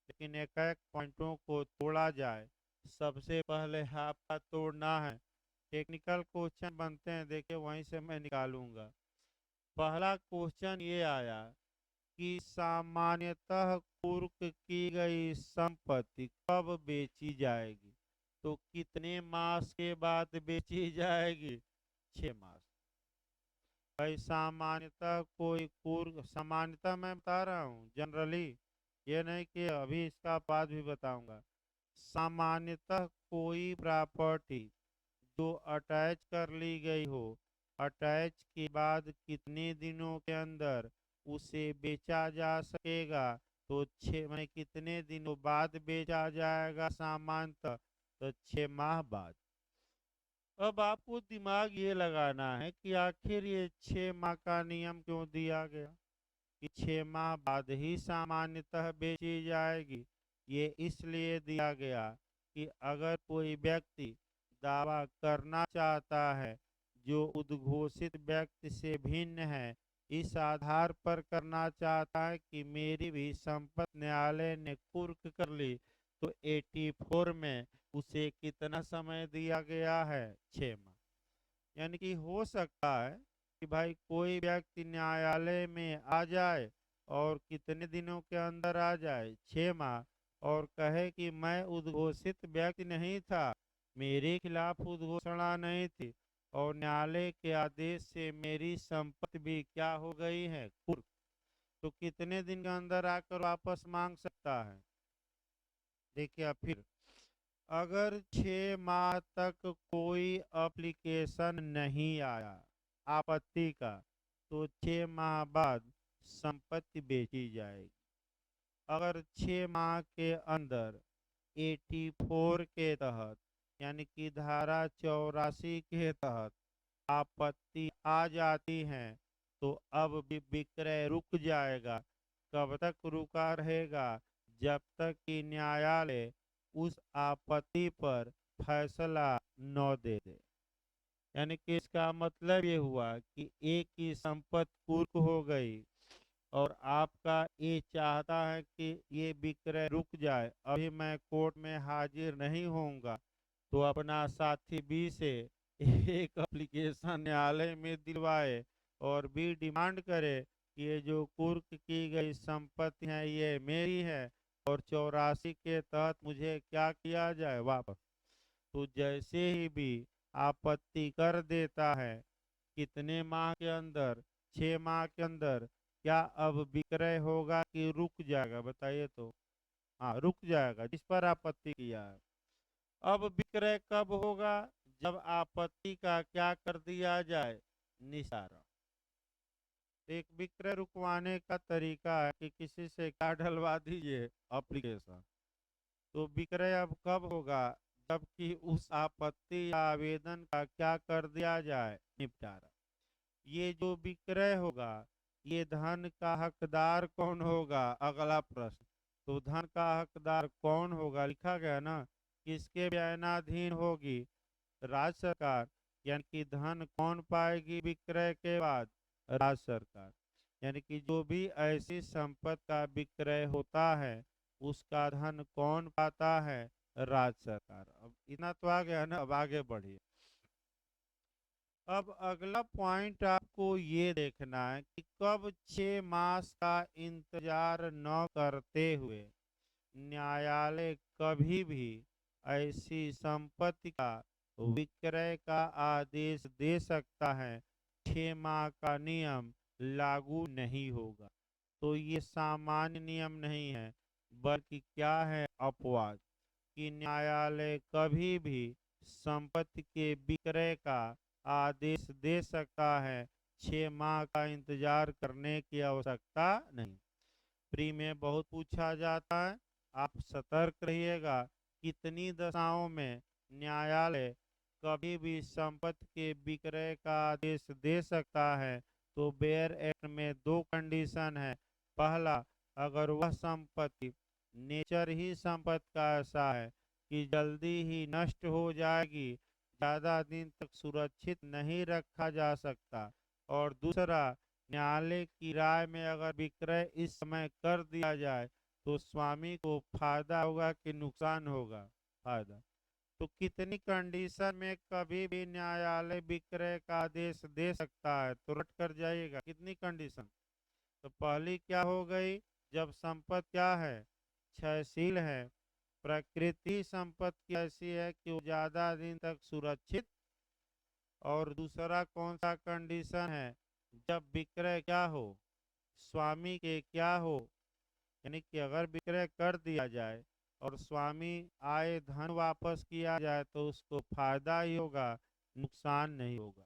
लेकिन एक एक पॉइंटों को तोड़ा जाए। सबसे पहले आपका तोड़ना है, टेक्निकल क्वेश्चन बनते हैं, देखिए वहीं से मैं निकालूंगा। पहला क्वेश्चन ये आया कि सामान्यतः कुर्क की गई संपत्ति कब बेची जाएगी, तो कितने मास के बाद बेची जाएगी, 6 मास। भाई सामान्यतः कोई कुर्क, सामान्यतः मैं बता रहा हूँ जनरली, ये नहीं कि अभी इसका बाद भी बताऊंगा। सामान्यतः कोई प्रॉपर्टी जो अटैच कर ली गई हो, अटैच के बाद कितने दिनों के अंदर उसे बेचा जा सकेगा, तो 6 में कितने दिनों बाद बेचा जाएगा सामान्यतः, तो 6 माह बाद। अब आपको दिमाग ये लगाना है कि आखिर ये 6 माह का नियम क्यों दिया गया, कि 6 माह बाद ही सामान्यतः बेची जाएगी। ये इसलिए दिया गया कि अगर कोई व्यक्ति दावा करना चाहता है जो उद्घोषित व्यक्ति से भिन्न है, इस आधार पर करना चाहता है कि मेरी भी संपत्ति न्यायालय ने कुर्क कर ली, तो 84 में उसे कितना समय दिया गया है? 6 माह। यानी कि हो सकता है कि भाई कोई व्यक्ति न्यायालय में आ जाए और कितने दिनों के अंदर आ जाए? 6 माह। और कहे कि मैं उद्घोषित व्यक्ति नहीं था, मेरे खिलाफ उद्घोषणा नहीं थी और न्यायालय के आदेश से मेरी संपत्ति भी क्या हो गई है? कुर्क। तो कितने दिन के अंदर आकर वापस मांग सकता है? देखिए अब फिर, अगर 6 माह तक कोई एप्लीकेशन नहीं आया आपत्ति का, तो 6 माह बाद संपत्ति बेची जाएगी। अगर 6 माह के अंदर 84 के तहत, यानी कि धारा 84 के तहत आपत्ति आ जाती है, तो अब भी विक्रय रुक जाएगा। कब तक रुका रहेगा? जब तक कि न्यायालय उस आपत्ति पर फैसला न दे दे। यानी कि इसका मतलब ये हुआ कि एक की संपत्ति कुर्क हो गई और आपका ये चाहता है कि ये विक्रय रुक जाए, अभी मैं कोर्ट में हाजिर नहीं होऊंगा, तो अपना साथी बी से एक एप्लीकेशन न्यायालय में दिलवाए और भी डिमांड करे कि ये जो कुर्क की गई संपत्ति है ये मेरी है और 84 के तहत मुझे क्या किया जाए? वापस। तो जैसे ही भी आपत्ति कर देता है, कितने माह के अंदर? 6 माह के अंदर। क्या अब विक्रय होगा कि रुक जाएगा? बताइए तो। हाँ, रुक जाएगा जिस पर आपत्ति किया है। अब विक्रय कब होगा? जब आपत्ति का क्या कर दिया जाए? निस्तारण। एक विक्रय रुकवाने का तरीका है कि किसी से क्या डलवा दीजिए? एप्लीकेशन। तो विक्रय अब कब होगा? जबकि उस आपत्ति या आवेदन का क्या कर दिया जाए? निपटारा। ये जो विक्रय होगा, ये धन का हकदार कौन होगा? अगला प्रश्न। तो धन का हकदार कौन होगा? लिखा गया ना, किसके बयानाधीन होगी? राज्य सरकार। यानी कि धन कौन पाएगी विक्रय के बाद? राज्य सरकार। यानी कि जो भी ऐसी संपत्ति का विक्रय होता है, उसका धन कौन पाता है? राज्य सरकार। अब इतना तो आ गया ना, अब आगे बढ़िए। अब अगला पॉइंट आपको ये देखना है कि कब 6 मास का इंतजार न करते हुए न्यायालय कभी भी ऐसी संपत्ति का विक्रय का आदेश दे सकता है। 6 माह का नियम लागू नहीं होगा। तो ये सामान्य नियम नहीं है, बल्कि क्या है? अपवाद। कि न्यायालय कभी भी संपत्ति के विक्रय का आदेश दे सकता है। 6 माह का इंतजार करने की आवश्यकता नहीं। प्री में बहुत पूछा जाता है, आप सतर्क रहिएगा। कितनी दशाओं में न्यायालय कभी भी संपत्ति के विक्रय का आदेश दे सकता है? तो बेयर एक्ट में 2 कंडीशन है। पहला, अगर वह संपत्ति नेचर ही संपत्ति का ऐसा है कि जल्दी ही नष्ट हो जाएगी, ज्यादा दिन तक सुरक्षित नहीं रखा जा सकता। और दूसरा, न्यायालय की राय में अगर विक्रय इस समय कर दिया जाए तो स्वामी को फायदा होगा कि नुकसान होगा? फायदा। तो कितनी कंडीशन में कभी भी न्यायालय विक्रय का आदेश दे सकता है? तो रट कर जाइएगा, कितनी कंडीशन। तो पहली क्या हो गई? जब संपत्ति क्या है? क्षयशील है। प्रकृति संपत्ति ऐसी है कि वो ज्यादा दिन तक सुरक्षित। और दूसरा कौन सा कंडीशन है? जब विक्रय क्या हो? स्वामी के क्या हो? यानी कि अगर विक्रय कर दिया जाए और स्वामी आए धन वापस किया जाए तो उसको फायदा ही होगा, नुकसान नहीं होगा।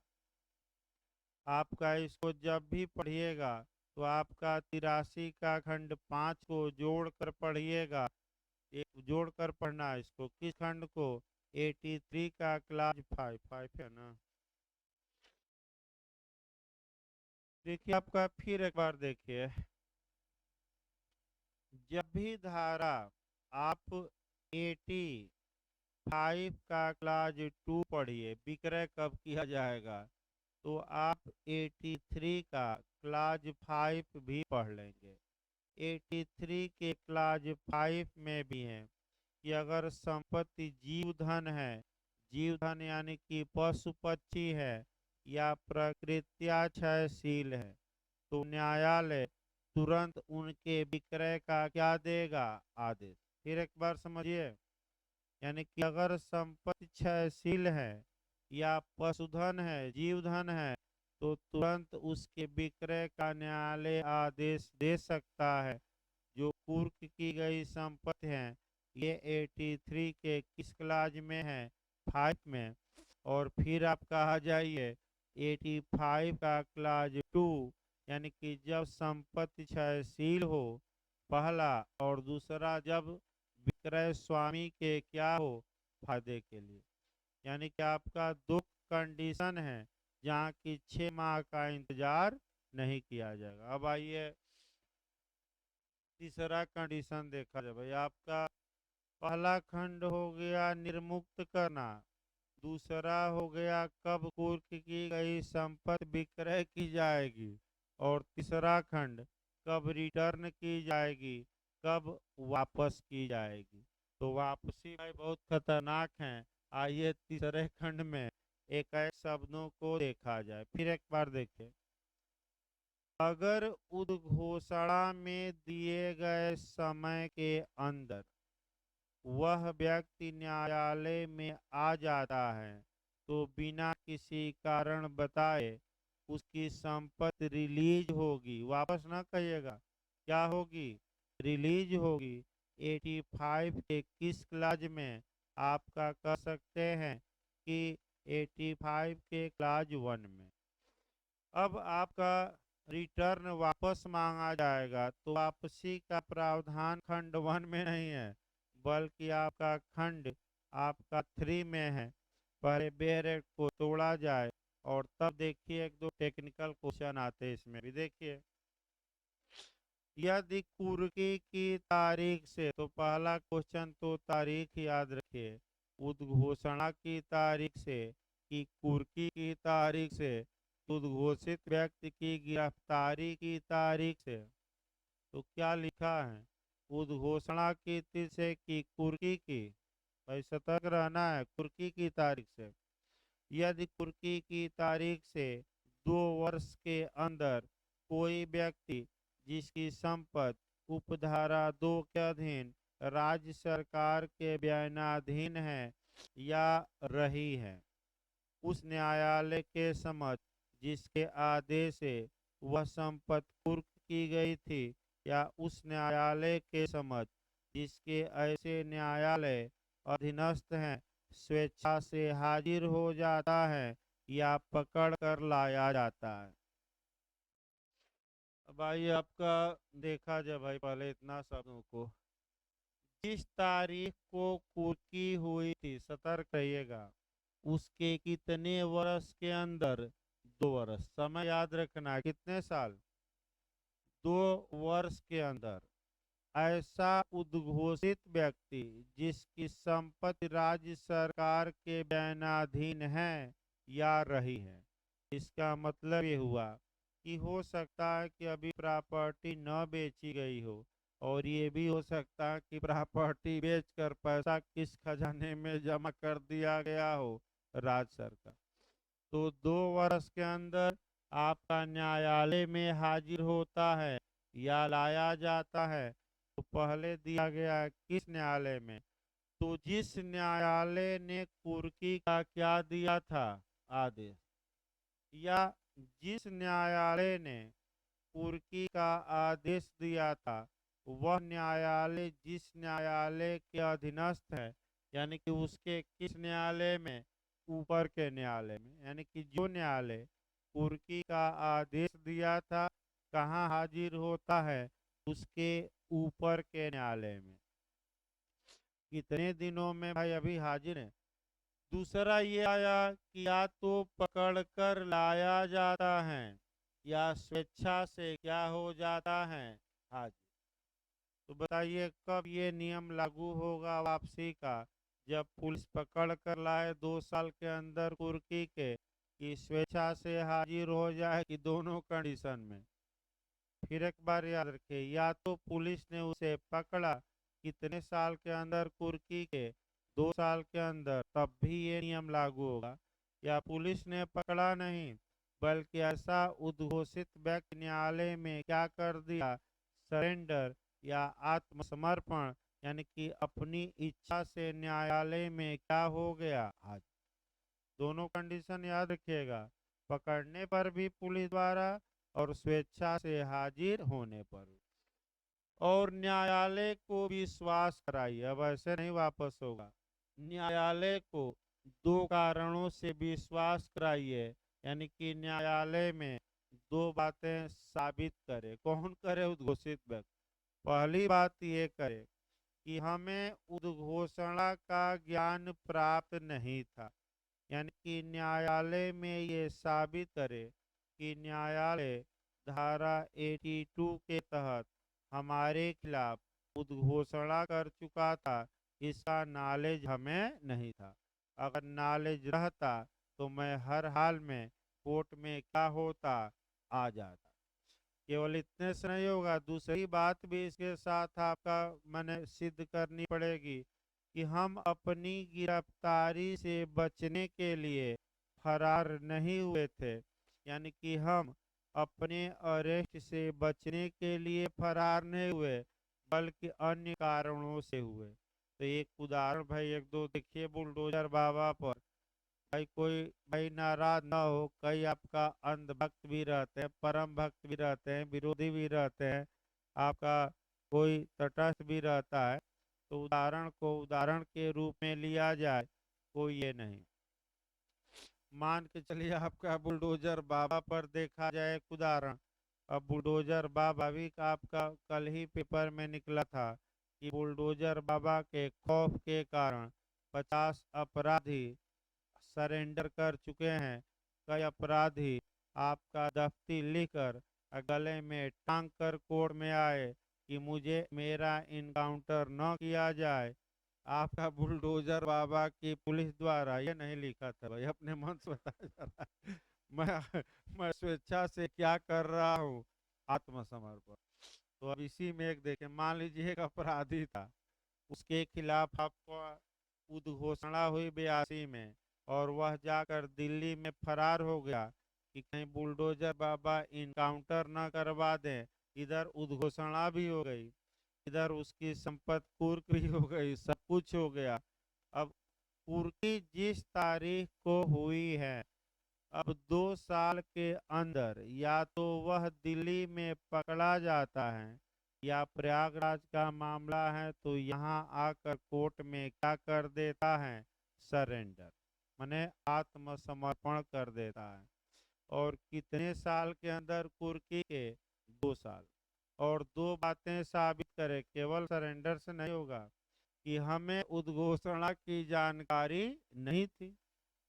आपका इसको जब भी पढ़िएगा तो आपका 83 का खंड 5 को जोड़कर पढ़िएगा। एक जोड़कर पढ़ना है इसको। किस खंड को? 83 का क्लास 5 है ना। देखिए आपका फिर एक बार देखिए, जब भी धारा आप 85 का क्लास 2 पढ़िए, विक्रय कब किया जाएगा, तो आप 83 का क्लास 5 भी पढ़ लेंगे। 83 के क्लास 5 में भी है कि अगर संपत्ति जीव धन है, जीव धन यानी कि पशु पक्षी है या प्रकृत्याक्षयशील है, तो न्यायालय तुरंत उनके विक्रय का क्या देगा? आदेश। फिर एक बार समझिए, यानी कि अगर संपत्ति क्षयशील है या पशुधन है, जीव धन है, तो तुरंत उसके विक्रय का न्यायालय आदेश दे सकता है। जो कुर्क की गई संपत्ति है, ये 83 के किस क्लाज में है? 5 में। और फिर आप कहा जाइए 85 का क्लाज 2, यानी कि जब संपत्ति क्षयशील हो पहला, और दूसरा जब विक्रय स्वामी के क्या हो? फायदे के लिए। यानी कि आपका दो कंडीशन है जहाँ की 6 माह का इंतजार नहीं किया जाएगा। अब आइए तीसरा कंडीशन देखा जाए भाई। आपका पहला खंड हो गया निर्मुक्त करना, दूसरा हो गया कब कुर्क की गई संपत्ति विक्रय की जाएगी, और तीसरा खंड कब रिटर्न की जाएगी, कब वापस की जाएगी। तो वापसी भाई बहुत खतरनाक है। आइए तीसरे खंड में एक एक शब्दों को देखा जाए। फिर एक बार देखें, अगर उद्घोषणा में दिए गए समय के अंदर वह व्यक्ति न्यायालय में आ जाता है तो बिना किसी कारण बताए उसकी संपत्ति रिलीज होगी। वापस ना कहिएगा, क्या होगी? रिलीज होगी। 85 के किस क्लाज में? आपका कह सकते हैं कि 85 के क्लाज 1 में। अब आपका रिटर्न वापस मांगा जाएगा तो वापसी का प्रावधान खंड 1 में नहीं है, बल्कि आपका खंड आपका 3 में है। पहले बेर को तोड़ा जाए और तब देखिए एक दो टेक्निकल क्वेश्चन आते हैं इसमें भी। देखिए, यदि कुर्की की तारीख से, तो पहला क्वेश्चन तो तारीख याद रखिए, उद्घोषणा की तारीख से कि कुर्की की तारीख से, उद्घोषित व्यक्ति की गिरफ्तारी की तारीख से। तो क्या लिखा है? उद्घोषणा की तिथि से कि कुर्की की? भाई सतर्क रहना है, कुर्की की तारीख से। यदि कुर्की की तारीख से 2 वर्ष के अंदर कोई व्यक्ति जिसकी संपत्ति उपधारा 2 के अधीन राज्य सरकार के बयानाधीन है या रही है, उस न्यायालय के समक्ष जिसके आदेश से वह संपत्ति कुर्क की गई थी, या उस न्यायालय के समक्ष जिसके ऐसे न्यायालय अधीनस्थ हैं, स्वेच्छा से हाजिर हो जाता है या पकड़ कर लाया जाता है। अब आइए आपका देखा जाए भाई, पहले इतना शब्दों को। जिस तारीख को कुर्की हुई थी, सतर्क रहिएगा, उसके कितने वर्ष के अंदर? 2 वर्ष। समय याद रखना, कितने साल? 2 वर्ष के अंदर ऐसा उद्घोषित व्यक्ति जिसकी संपत्ति राज्य सरकार के बयानाधीन है या रही है। इसका मतलब ये हुआ कि हो सकता है कि अभी प्रॉपर्टी न बेची गई हो, और ये भी हो सकता है कि प्रॉपर्टी बेचकर पैसा किस खजाने में जमा कर दिया गया हो, राज्य सरकार। तो 2 वर्ष के अंदर आपका न्यायालय में हाजिर होता है या लाया जाता है। तो पहले दिया गया है किस न्यायालय में? तो जिस न्यायालय ने कुर्की का क्या दिया था? आदेश। या जिस न्यायालय ने कुर्की का आदेश दिया था, वह न्यायालय जिस न्यायालय के अधीनस्थ है, यानी कि उसके किस न्यायालय में? ऊपर के न्यायालय में। यानी कि जो न्यायालय कुर्की का आदेश दिया था, कहाँ हाजिर होता है? उसके ऊपर के न्यायालय में। कितने दिनों में भाई अभी हाजिर है? दूसरा ये आया कि या तो पकड़कर लाया जाता है या स्वेच्छा से क्या हो जाता है? हाजिर। तो बताइए कब ये नियम लागू होगा वापसी का? जब पुलिस पकड़ कर लाए 2 साल के अंदर कुर्की के, कि स्वेच्छा से हाजिर हो जाए, कि दोनों कंडीशन में? फिर एक बार याद रखिए, या तो पुलिस ने उसे पकड़ा कितने साल के अंदर कुर्की के 2 साल के अंदर, तब भी ये नियम लागू होगा। या पुलिस ने पकड़ा नहीं, बल्कि ऐसा उद्घोषित व्यक्ति न्यायालय में क्या कर दिया, सरेंडर या आत्मसमर्पण, यानी कि अपनी इच्छा से न्यायालय में क्या हो गया आज। दोनों कंडीशन याद रखिएगा, पकड़ने पर भी पुलिस द्वारा और स्वेच्छा से हाजिर होने पर भी। और न्यायालय को विश्वास कराइए, अब ऐसे नहीं वापस होगा। न्यायालय को 2 कारणों से विश्वास कराइए, यानी कि न्यायालय में 2 बातें साबित करे। कौन करे, उद्घोषित व्यक्ति। पहली बात ये करे कि हमें उद्घोषणा का ज्ञान प्राप्त नहीं था, यानी कि न्यायालय में ये साबित करे कि न्यायालय धारा 82 के तहत हमारे खिलाफ उद्घोषणा कर चुका था, इसका नॉलेज हमें नहीं था। अगर नॉलेज रहता तो मैं हर हाल में कोर्ट में क्या होता, आ जाता। केवल इतने से नहीं होगा, दूसरी बात भी इसके साथ आपका मैंने सिद्ध करनी पड़ेगी कि हम अपनी गिरफ्तारी से बचने के लिए फरार नहीं हुए थे, यानी कि हम अपने अरेस्ट से बचने के लिए फरार नहीं हुए, बल्कि अन्य कारणों से हुए। तो एक उदाहरण भाई एक दो देखिए बुलडोजर बाबा पर। भाई कोई भाई नाराज ना हो, कई आपका अंध भक्त भी रहते हैं, परम भक्त भी रहते हैं, विरोधी भी रहते हैं, आपका कोई तटस्थ भी रहता है। तो उदाहरण को उदाहरण के रूप में लिया जाए, कोई ये नहीं। मान के चलिए आपका बुलडोजर बाबा पर देखा जाए एक उदाहरण। अब बुलडोजर बाबा भी आपका कल ही पेपर में निकला था कि बुलडोजर बाबा के खौफ के कारण 50 अपराधी सरेंडर कर चुके हैं। कई अपराधी आपका दफ्ती लिखकर गले में टांग कर कोर्ट में आए कि मुझे मेरा इनकाउंटर न किया जाए। आपका बुलडोजर बाबा की पुलिस द्वारा ये नहीं लिखा था भाई, अपने मन से बताया जा रहा है। मैं स्वेच्छा से क्या कर रहा हूँ, आत्मसमर्पण। तो अब इसी में एक देखें, मान लीजिए एक अपराधी था, उसके खिलाफ आपको उद्घोषणा हुई 82 में, और वह जाकर दिल्ली में फरार हो गया कि कहीं बुलडोजर बाबा इनकाउंटर न करवा दें। इधर उद्घोषणा भी हो गई, इधर उसकी संपत्ति कुर्क भी हो गई, सब कुछ हो गया। अब कुर्की जिस तारीख को हुई है, अब 2 साल के अंदर या तो वह दिल्ली में पकड़ा जाता है, या प्रयागराज का मामला है तो यहाँ आकर कोर्ट में क्या कर देता है, सरेंडर, माने आत्मसमर्पण कर देता है। और कितने साल के अंदर, कुर्की के 2 साल। और 2 बातें साबित करे, केवल सरेंडर से नहीं होगा, कि हमें उद्घोषणा की जानकारी नहीं थी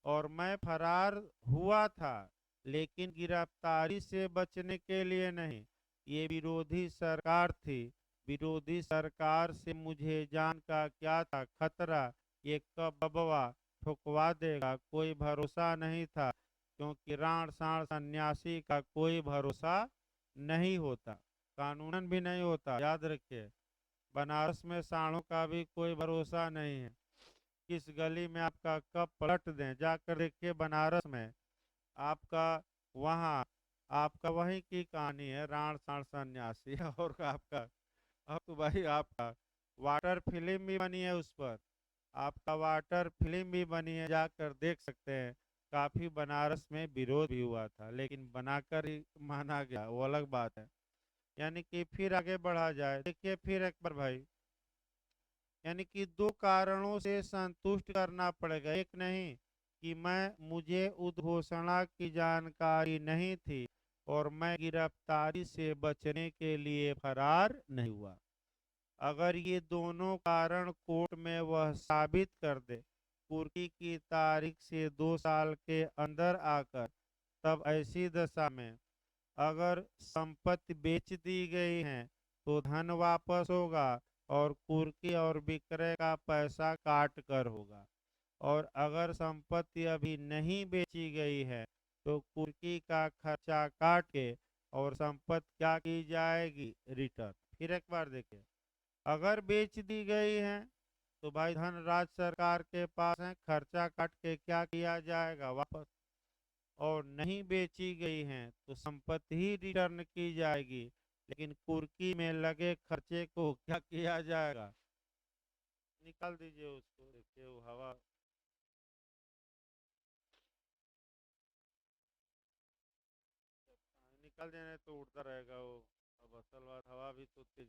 और मैं फरार हुआ था, लेकिन गिरफ्तारी से बचने के लिए नहीं। ये विरोधी सरकार थी, विरोधी सरकार से मुझे जान का क्या था खतरा, ये कब बबवा ठुकवा देगा कोई भरोसा नहीं था, क्योंकि राण साण सन्यासी का कोई भरोसा नहीं होता, कानूनन भी नहीं होता। याद रखिए, बनारस में साणों का भी कोई भरोसा नहीं है, किस गली में आपका कब पलट दें, जाकर देखिए बनारस में आपका, वहाँ आपका वही की कहानी है, राण साण सन्यासी। और आपका अब तो भाई आपका वाटर फिल्म भी बनी है उस पर, आपका वाटर फिल्म भी बनी है, जाकर देख सकते हैं। काफी बनारस में विरोध भी हुआ था, लेकिन बनाकर ही माना गया, वो अलग बात है। यानी कि फिर आगे बढ़ा जाए, देखिए फिर एक बार भाई, यानी कि 2 कारणों से संतुष्ट करना पड़ेगा, एक नहीं कि मुझे उद्घोषणा की जानकारी नहीं थी और मैं गिरफ्तारी से बचने के लिए फरार नहीं हुआ। अगर ये दोनों कारण कोर्ट में वह साबित कर दे, कुर्की की तारीख से 2 साल के अंदर आकर, तब ऐसी दशा में अगर संपत्ति बेच दी गई है तो धन वापस होगा और कुर्की और विक्रय का पैसा काट कर होगा। और अगर संपत्ति अभी नहीं बेची गई है तो कुर्की का खर्चा काट के और संपत्ति क्या की जाएगी, रिटर्न। फिर एक बार देखिए, अगर बेच दी गई है तो भाई धन राज्य सरकार के पास है, खर्चा काट के क्या किया जाएगा वापस। और नहीं बेची गई हैं तो संपत्ति ही रिटर्न की जाएगी, लेकिन कुर्की में लगे खर्चे को क्या किया जाएगा। निकाल दीजिए उसको, देखिए वो हवा निकाल देने तो उड़ता रहेगा वो। अब असल बात हवा भी तो तेज।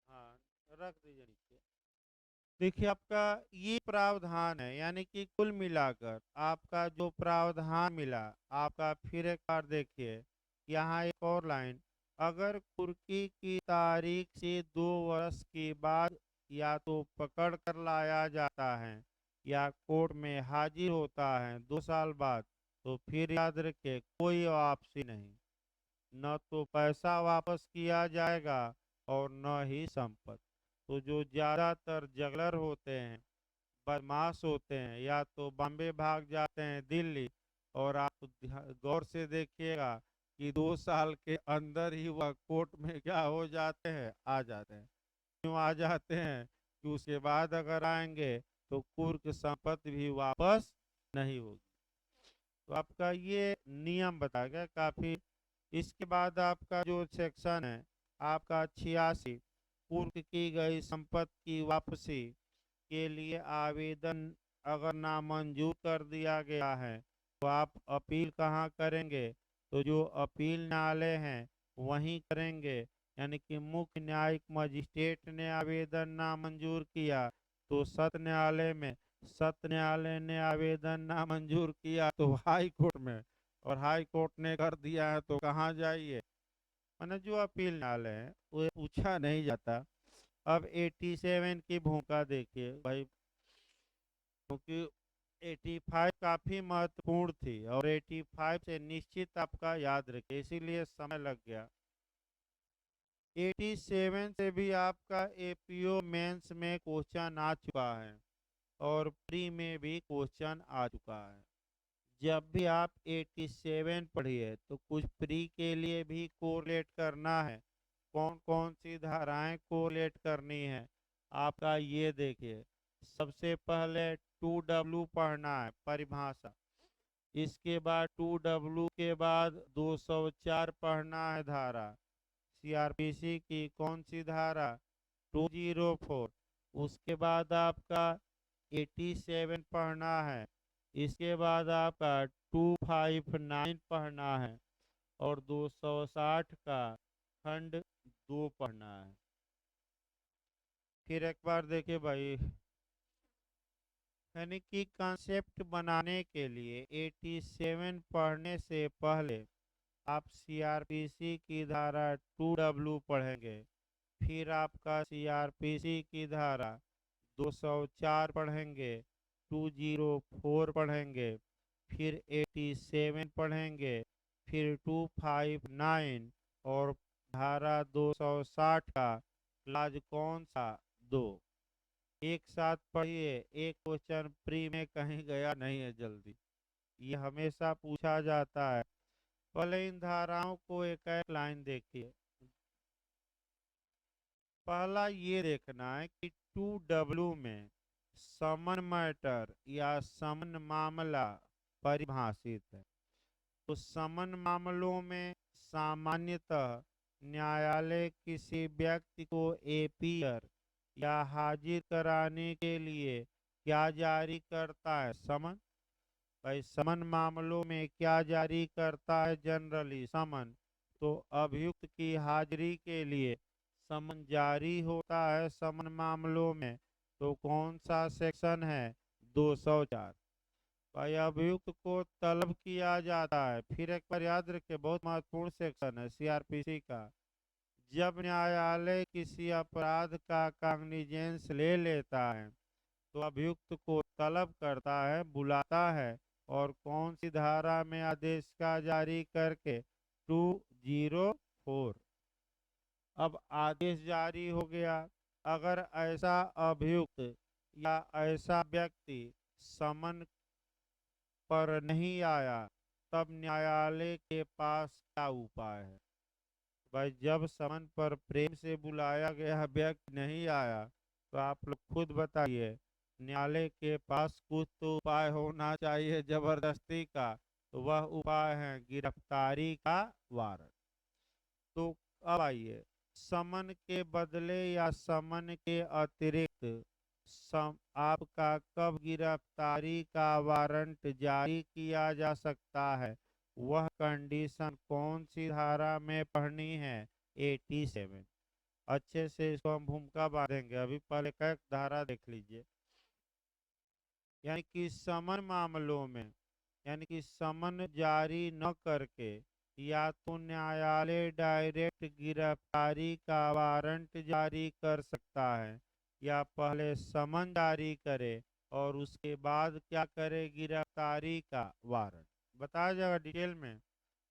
हाँ, रख दीजिए नीचे। देखिए आपका ये प्रावधान है, यानी कि कुल मिलाकर आपका जो प्रावधान मिला आपका, फिर एक बार देखिए यहाँ एक और लाइन। अगर कुर्की की तारीख से 2 वर्ष के बाद या तो पकड़ कर लाया जाता है या कोर्ट में हाजिर होता है 2 साल बाद, तो फिर याद रखिए कोई वापसी नहीं, न तो पैसा वापस किया जाएगा और न ही संपत्ति। तो जो ज्यादातर जगलर होते हैं, बदमाश होते हैं, या तो बॉम्बे भाग जाते हैं दिल्ली, और आप गौर से देखिएगा कि 2 साल के अंदर ही वह कोर्ट में क्या हो जाते हैं, आ जाते हैं। क्यों आ जाते हैं कि उसके बाद अगर आएंगे तो कुर्क संपत्ति भी वापस नहीं होगी। तो आपका ये नियम बता गया काफी। इसके बाद आपका जो सेक्शन है आपका 86, पूर्व की गई संपत्ति की वापसी के लिए आवेदन अगर नामंजूर कर दिया गया है तो आप अपील कहाँ करेंगे, तो जो अपील न्यायालय हैं वहीं करेंगे। यानी कि मुख्य न्यायिक मजिस्ट्रेट ने आवेदन नामंजूर किया तो सत्र न्यायालय में, सत्र न्यायालय ने आवेदन नामंजूर किया तो हाई कोर्ट में, और हाई कोर्ट ने कर दिया है तो कहाँ जाइए, मैंने जो अपील न्यायालय है वो पूछा नहीं जाता। अब 87 की भूमिका देखिए भाई, क्योंकि 85 काफी महत्वपूर्ण थी और 85 से निश्चित आपका याद रखिए, इसीलिए समय लग गया। 87 से भी आपका एपीओ मेंस में क्वेश्चन आ चुका है और प्री में भी क्वेश्चन आ चुका है। जब भी आप 87 पढ़िए तो कुछ प्री के लिए भी कोरिलेट करना है। कौन कौन सी धाराएं कोरिलेट करनी है आपका, ये देखिए। सबसे पहले 2W पढ़ना है, परिभाषा। इसके बाद 2W के बाद 204 पढ़ना है, धारा। सीआरपीसी की कौन सी धारा, 204। उसके बाद आपका 87 पढ़ना है। इसके बाद आपका 259 पढ़ना है और 260 का खंड 2 पढ़ना है। फिर एक बार देखिए भाई, यानी कि कॉन्सेप्ट बनाने के लिए 87 पढ़ने से पहले आप सीआरपीसी की धारा 2W पढ़ेंगे, फिर आपका सीआरपीसी की धारा 204 पढ़ेंगे, 204 पढ़ेंगे, फिर 87 पढ़ेंगे, फिर 259 और धारा 260 का क्लाज कौन सा, 2। एक साथ पढ़िए, एक क्वेश्चन प्री में कहीं गया नहीं है जल्दी, ये हमेशा पूछा जाता है। पहले इन धाराओं को एक एक लाइन देखिए। पहला ये देखना है कि 2W में समन मैटर या समन मामला परिभाषित है। तो समन मामलों में सामान्यतः न्यायालय किसी व्यक्ति को एपीयर या हाजिर कराने के लिए क्या जारी करता है, समन। भाई समन मामलों में क्या जारी करता है, जनरली समन। तो अभियुक्त की हाजिरी के लिए समन जारी होता है समन मामलों में। तो कौन सा सेक्शन है, 204। भाई अभियुक्त को तलब किया जाता है, फिर एक बार याद रखिए बहुत महत्वपूर्ण सेक्शन है सीआरपीसी का। जब न्यायालय किसी अपराध का कॉग्निजेंस ले लेता है तो अभियुक्त को तलब करता है, बुलाता है, और कौन सी धारा में आदेश का जारी करके, 204। अब आदेश जारी हो गया। अगर ऐसा अभियुक्त या ऐसा व्यक्ति समन पर नहीं आया तब न्यायालय के पास क्या उपाय है। भाई जब समन पर प्रेम से बुलाया गया व्यक्ति नहीं आया तो आप लोग खुद बताइए, न्यायालय के पास कुछ तो उपाय होना चाहिए जबरदस्ती का। तो वह उपाय है गिरफ्तारी का वारंट। तो अब आइए, समन के बदले या समन के अतिरिक्त आपका कब गिरफ्तारी का वारंट जारी किया जा सकता है, वह कंडीशन कौन सी धारा में पढ़नी है? 87। अच्छे से इसको हम भूमिका बांधेंगे। अभी पहले का एक धारा देख लीजिए। यानी कि समन मामलों में, यानी कि समन जारी न करके या तो न्यायालय डायरेक्ट गिरफ्तारी का वारंट जारी कर सकता है, या पहले समन जारी करे और उसके बाद क्या करे, गिरफ्तारी का वारंट। बताया जाएगा डिटेल में।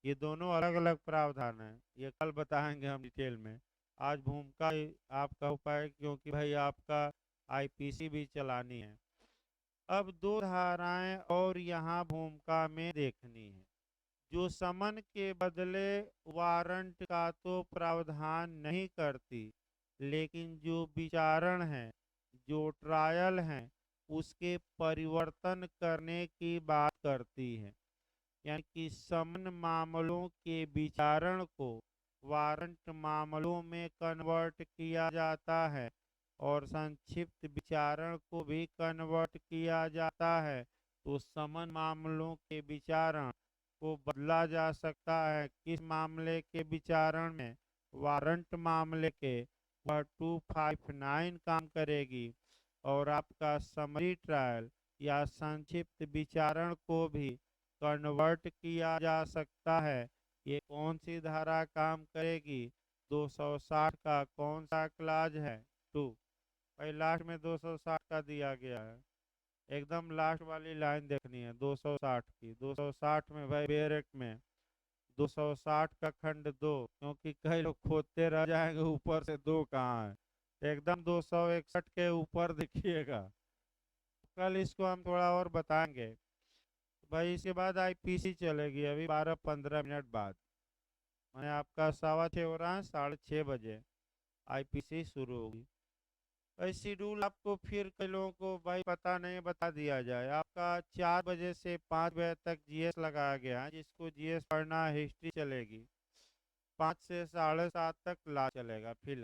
ये दोनों अलग अलग प्रावधान है, ये कल बताएंगे हम डिटेल में। आज भूमिका आपका उपाय, क्योंकि भाई आपका आईपीसी भी चलानी है। अब दो धाराएं और यहाँ भूमिका में देखनी है। जो समन के बदले वारंट का तो प्रावधान नहीं करती, लेकिन जो विचारण है, जो ट्रायल है, उसके परिवर्तन करने की बात करती है। यानी कि समन मामलों के विचारण को वारंट मामलों में कन्वर्ट किया जाता है और संक्षिप्त विचारण को भी कन्वर्ट किया जाता है। तो समन मामलों के विचारण को बदला जा सकता है। किस मामले के विचारण में? वारंट मामले के। वह 259 काम करेगी। और आपका समरी ट्रायल या संक्षिप्त विचारण को भी कन्वर्ट किया जा सकता है। ये कौन सी धारा काम करेगी? 260 का कौन सा क्लाज है? 2। भाई लास्ट में 260 का दिया गया है, एकदम लास्ट वाली लाइन देखनी है 260 की। 260 में भाई बेयर एक्ट में 260 का खंड 2, क्योंकि कई लोग खोदते रह जाएंगे ऊपर से 2 कहाँ है, एकदम 261 के ऊपर देखिएगा। कल इसको हम थोड़ा और बताएंगे। भाई इसके बाद आईपीसी चलेगी अभी 12-15 मिनट बाद। मैंने आपका 6:15 हो रहा है, 6:30 आईपीसी शुरू होगी। शेड्यूल आपको फिर कई लोगों को भाई पता नहीं, बता दिया जाए। आपका 4 बजे से 5 बजे तक जीएस लगाया गया है, जिसको जीएस पढ़ना, हिस्ट्री चलेगी। 5 से 7:30 तक ला चलेगा फिलहाल।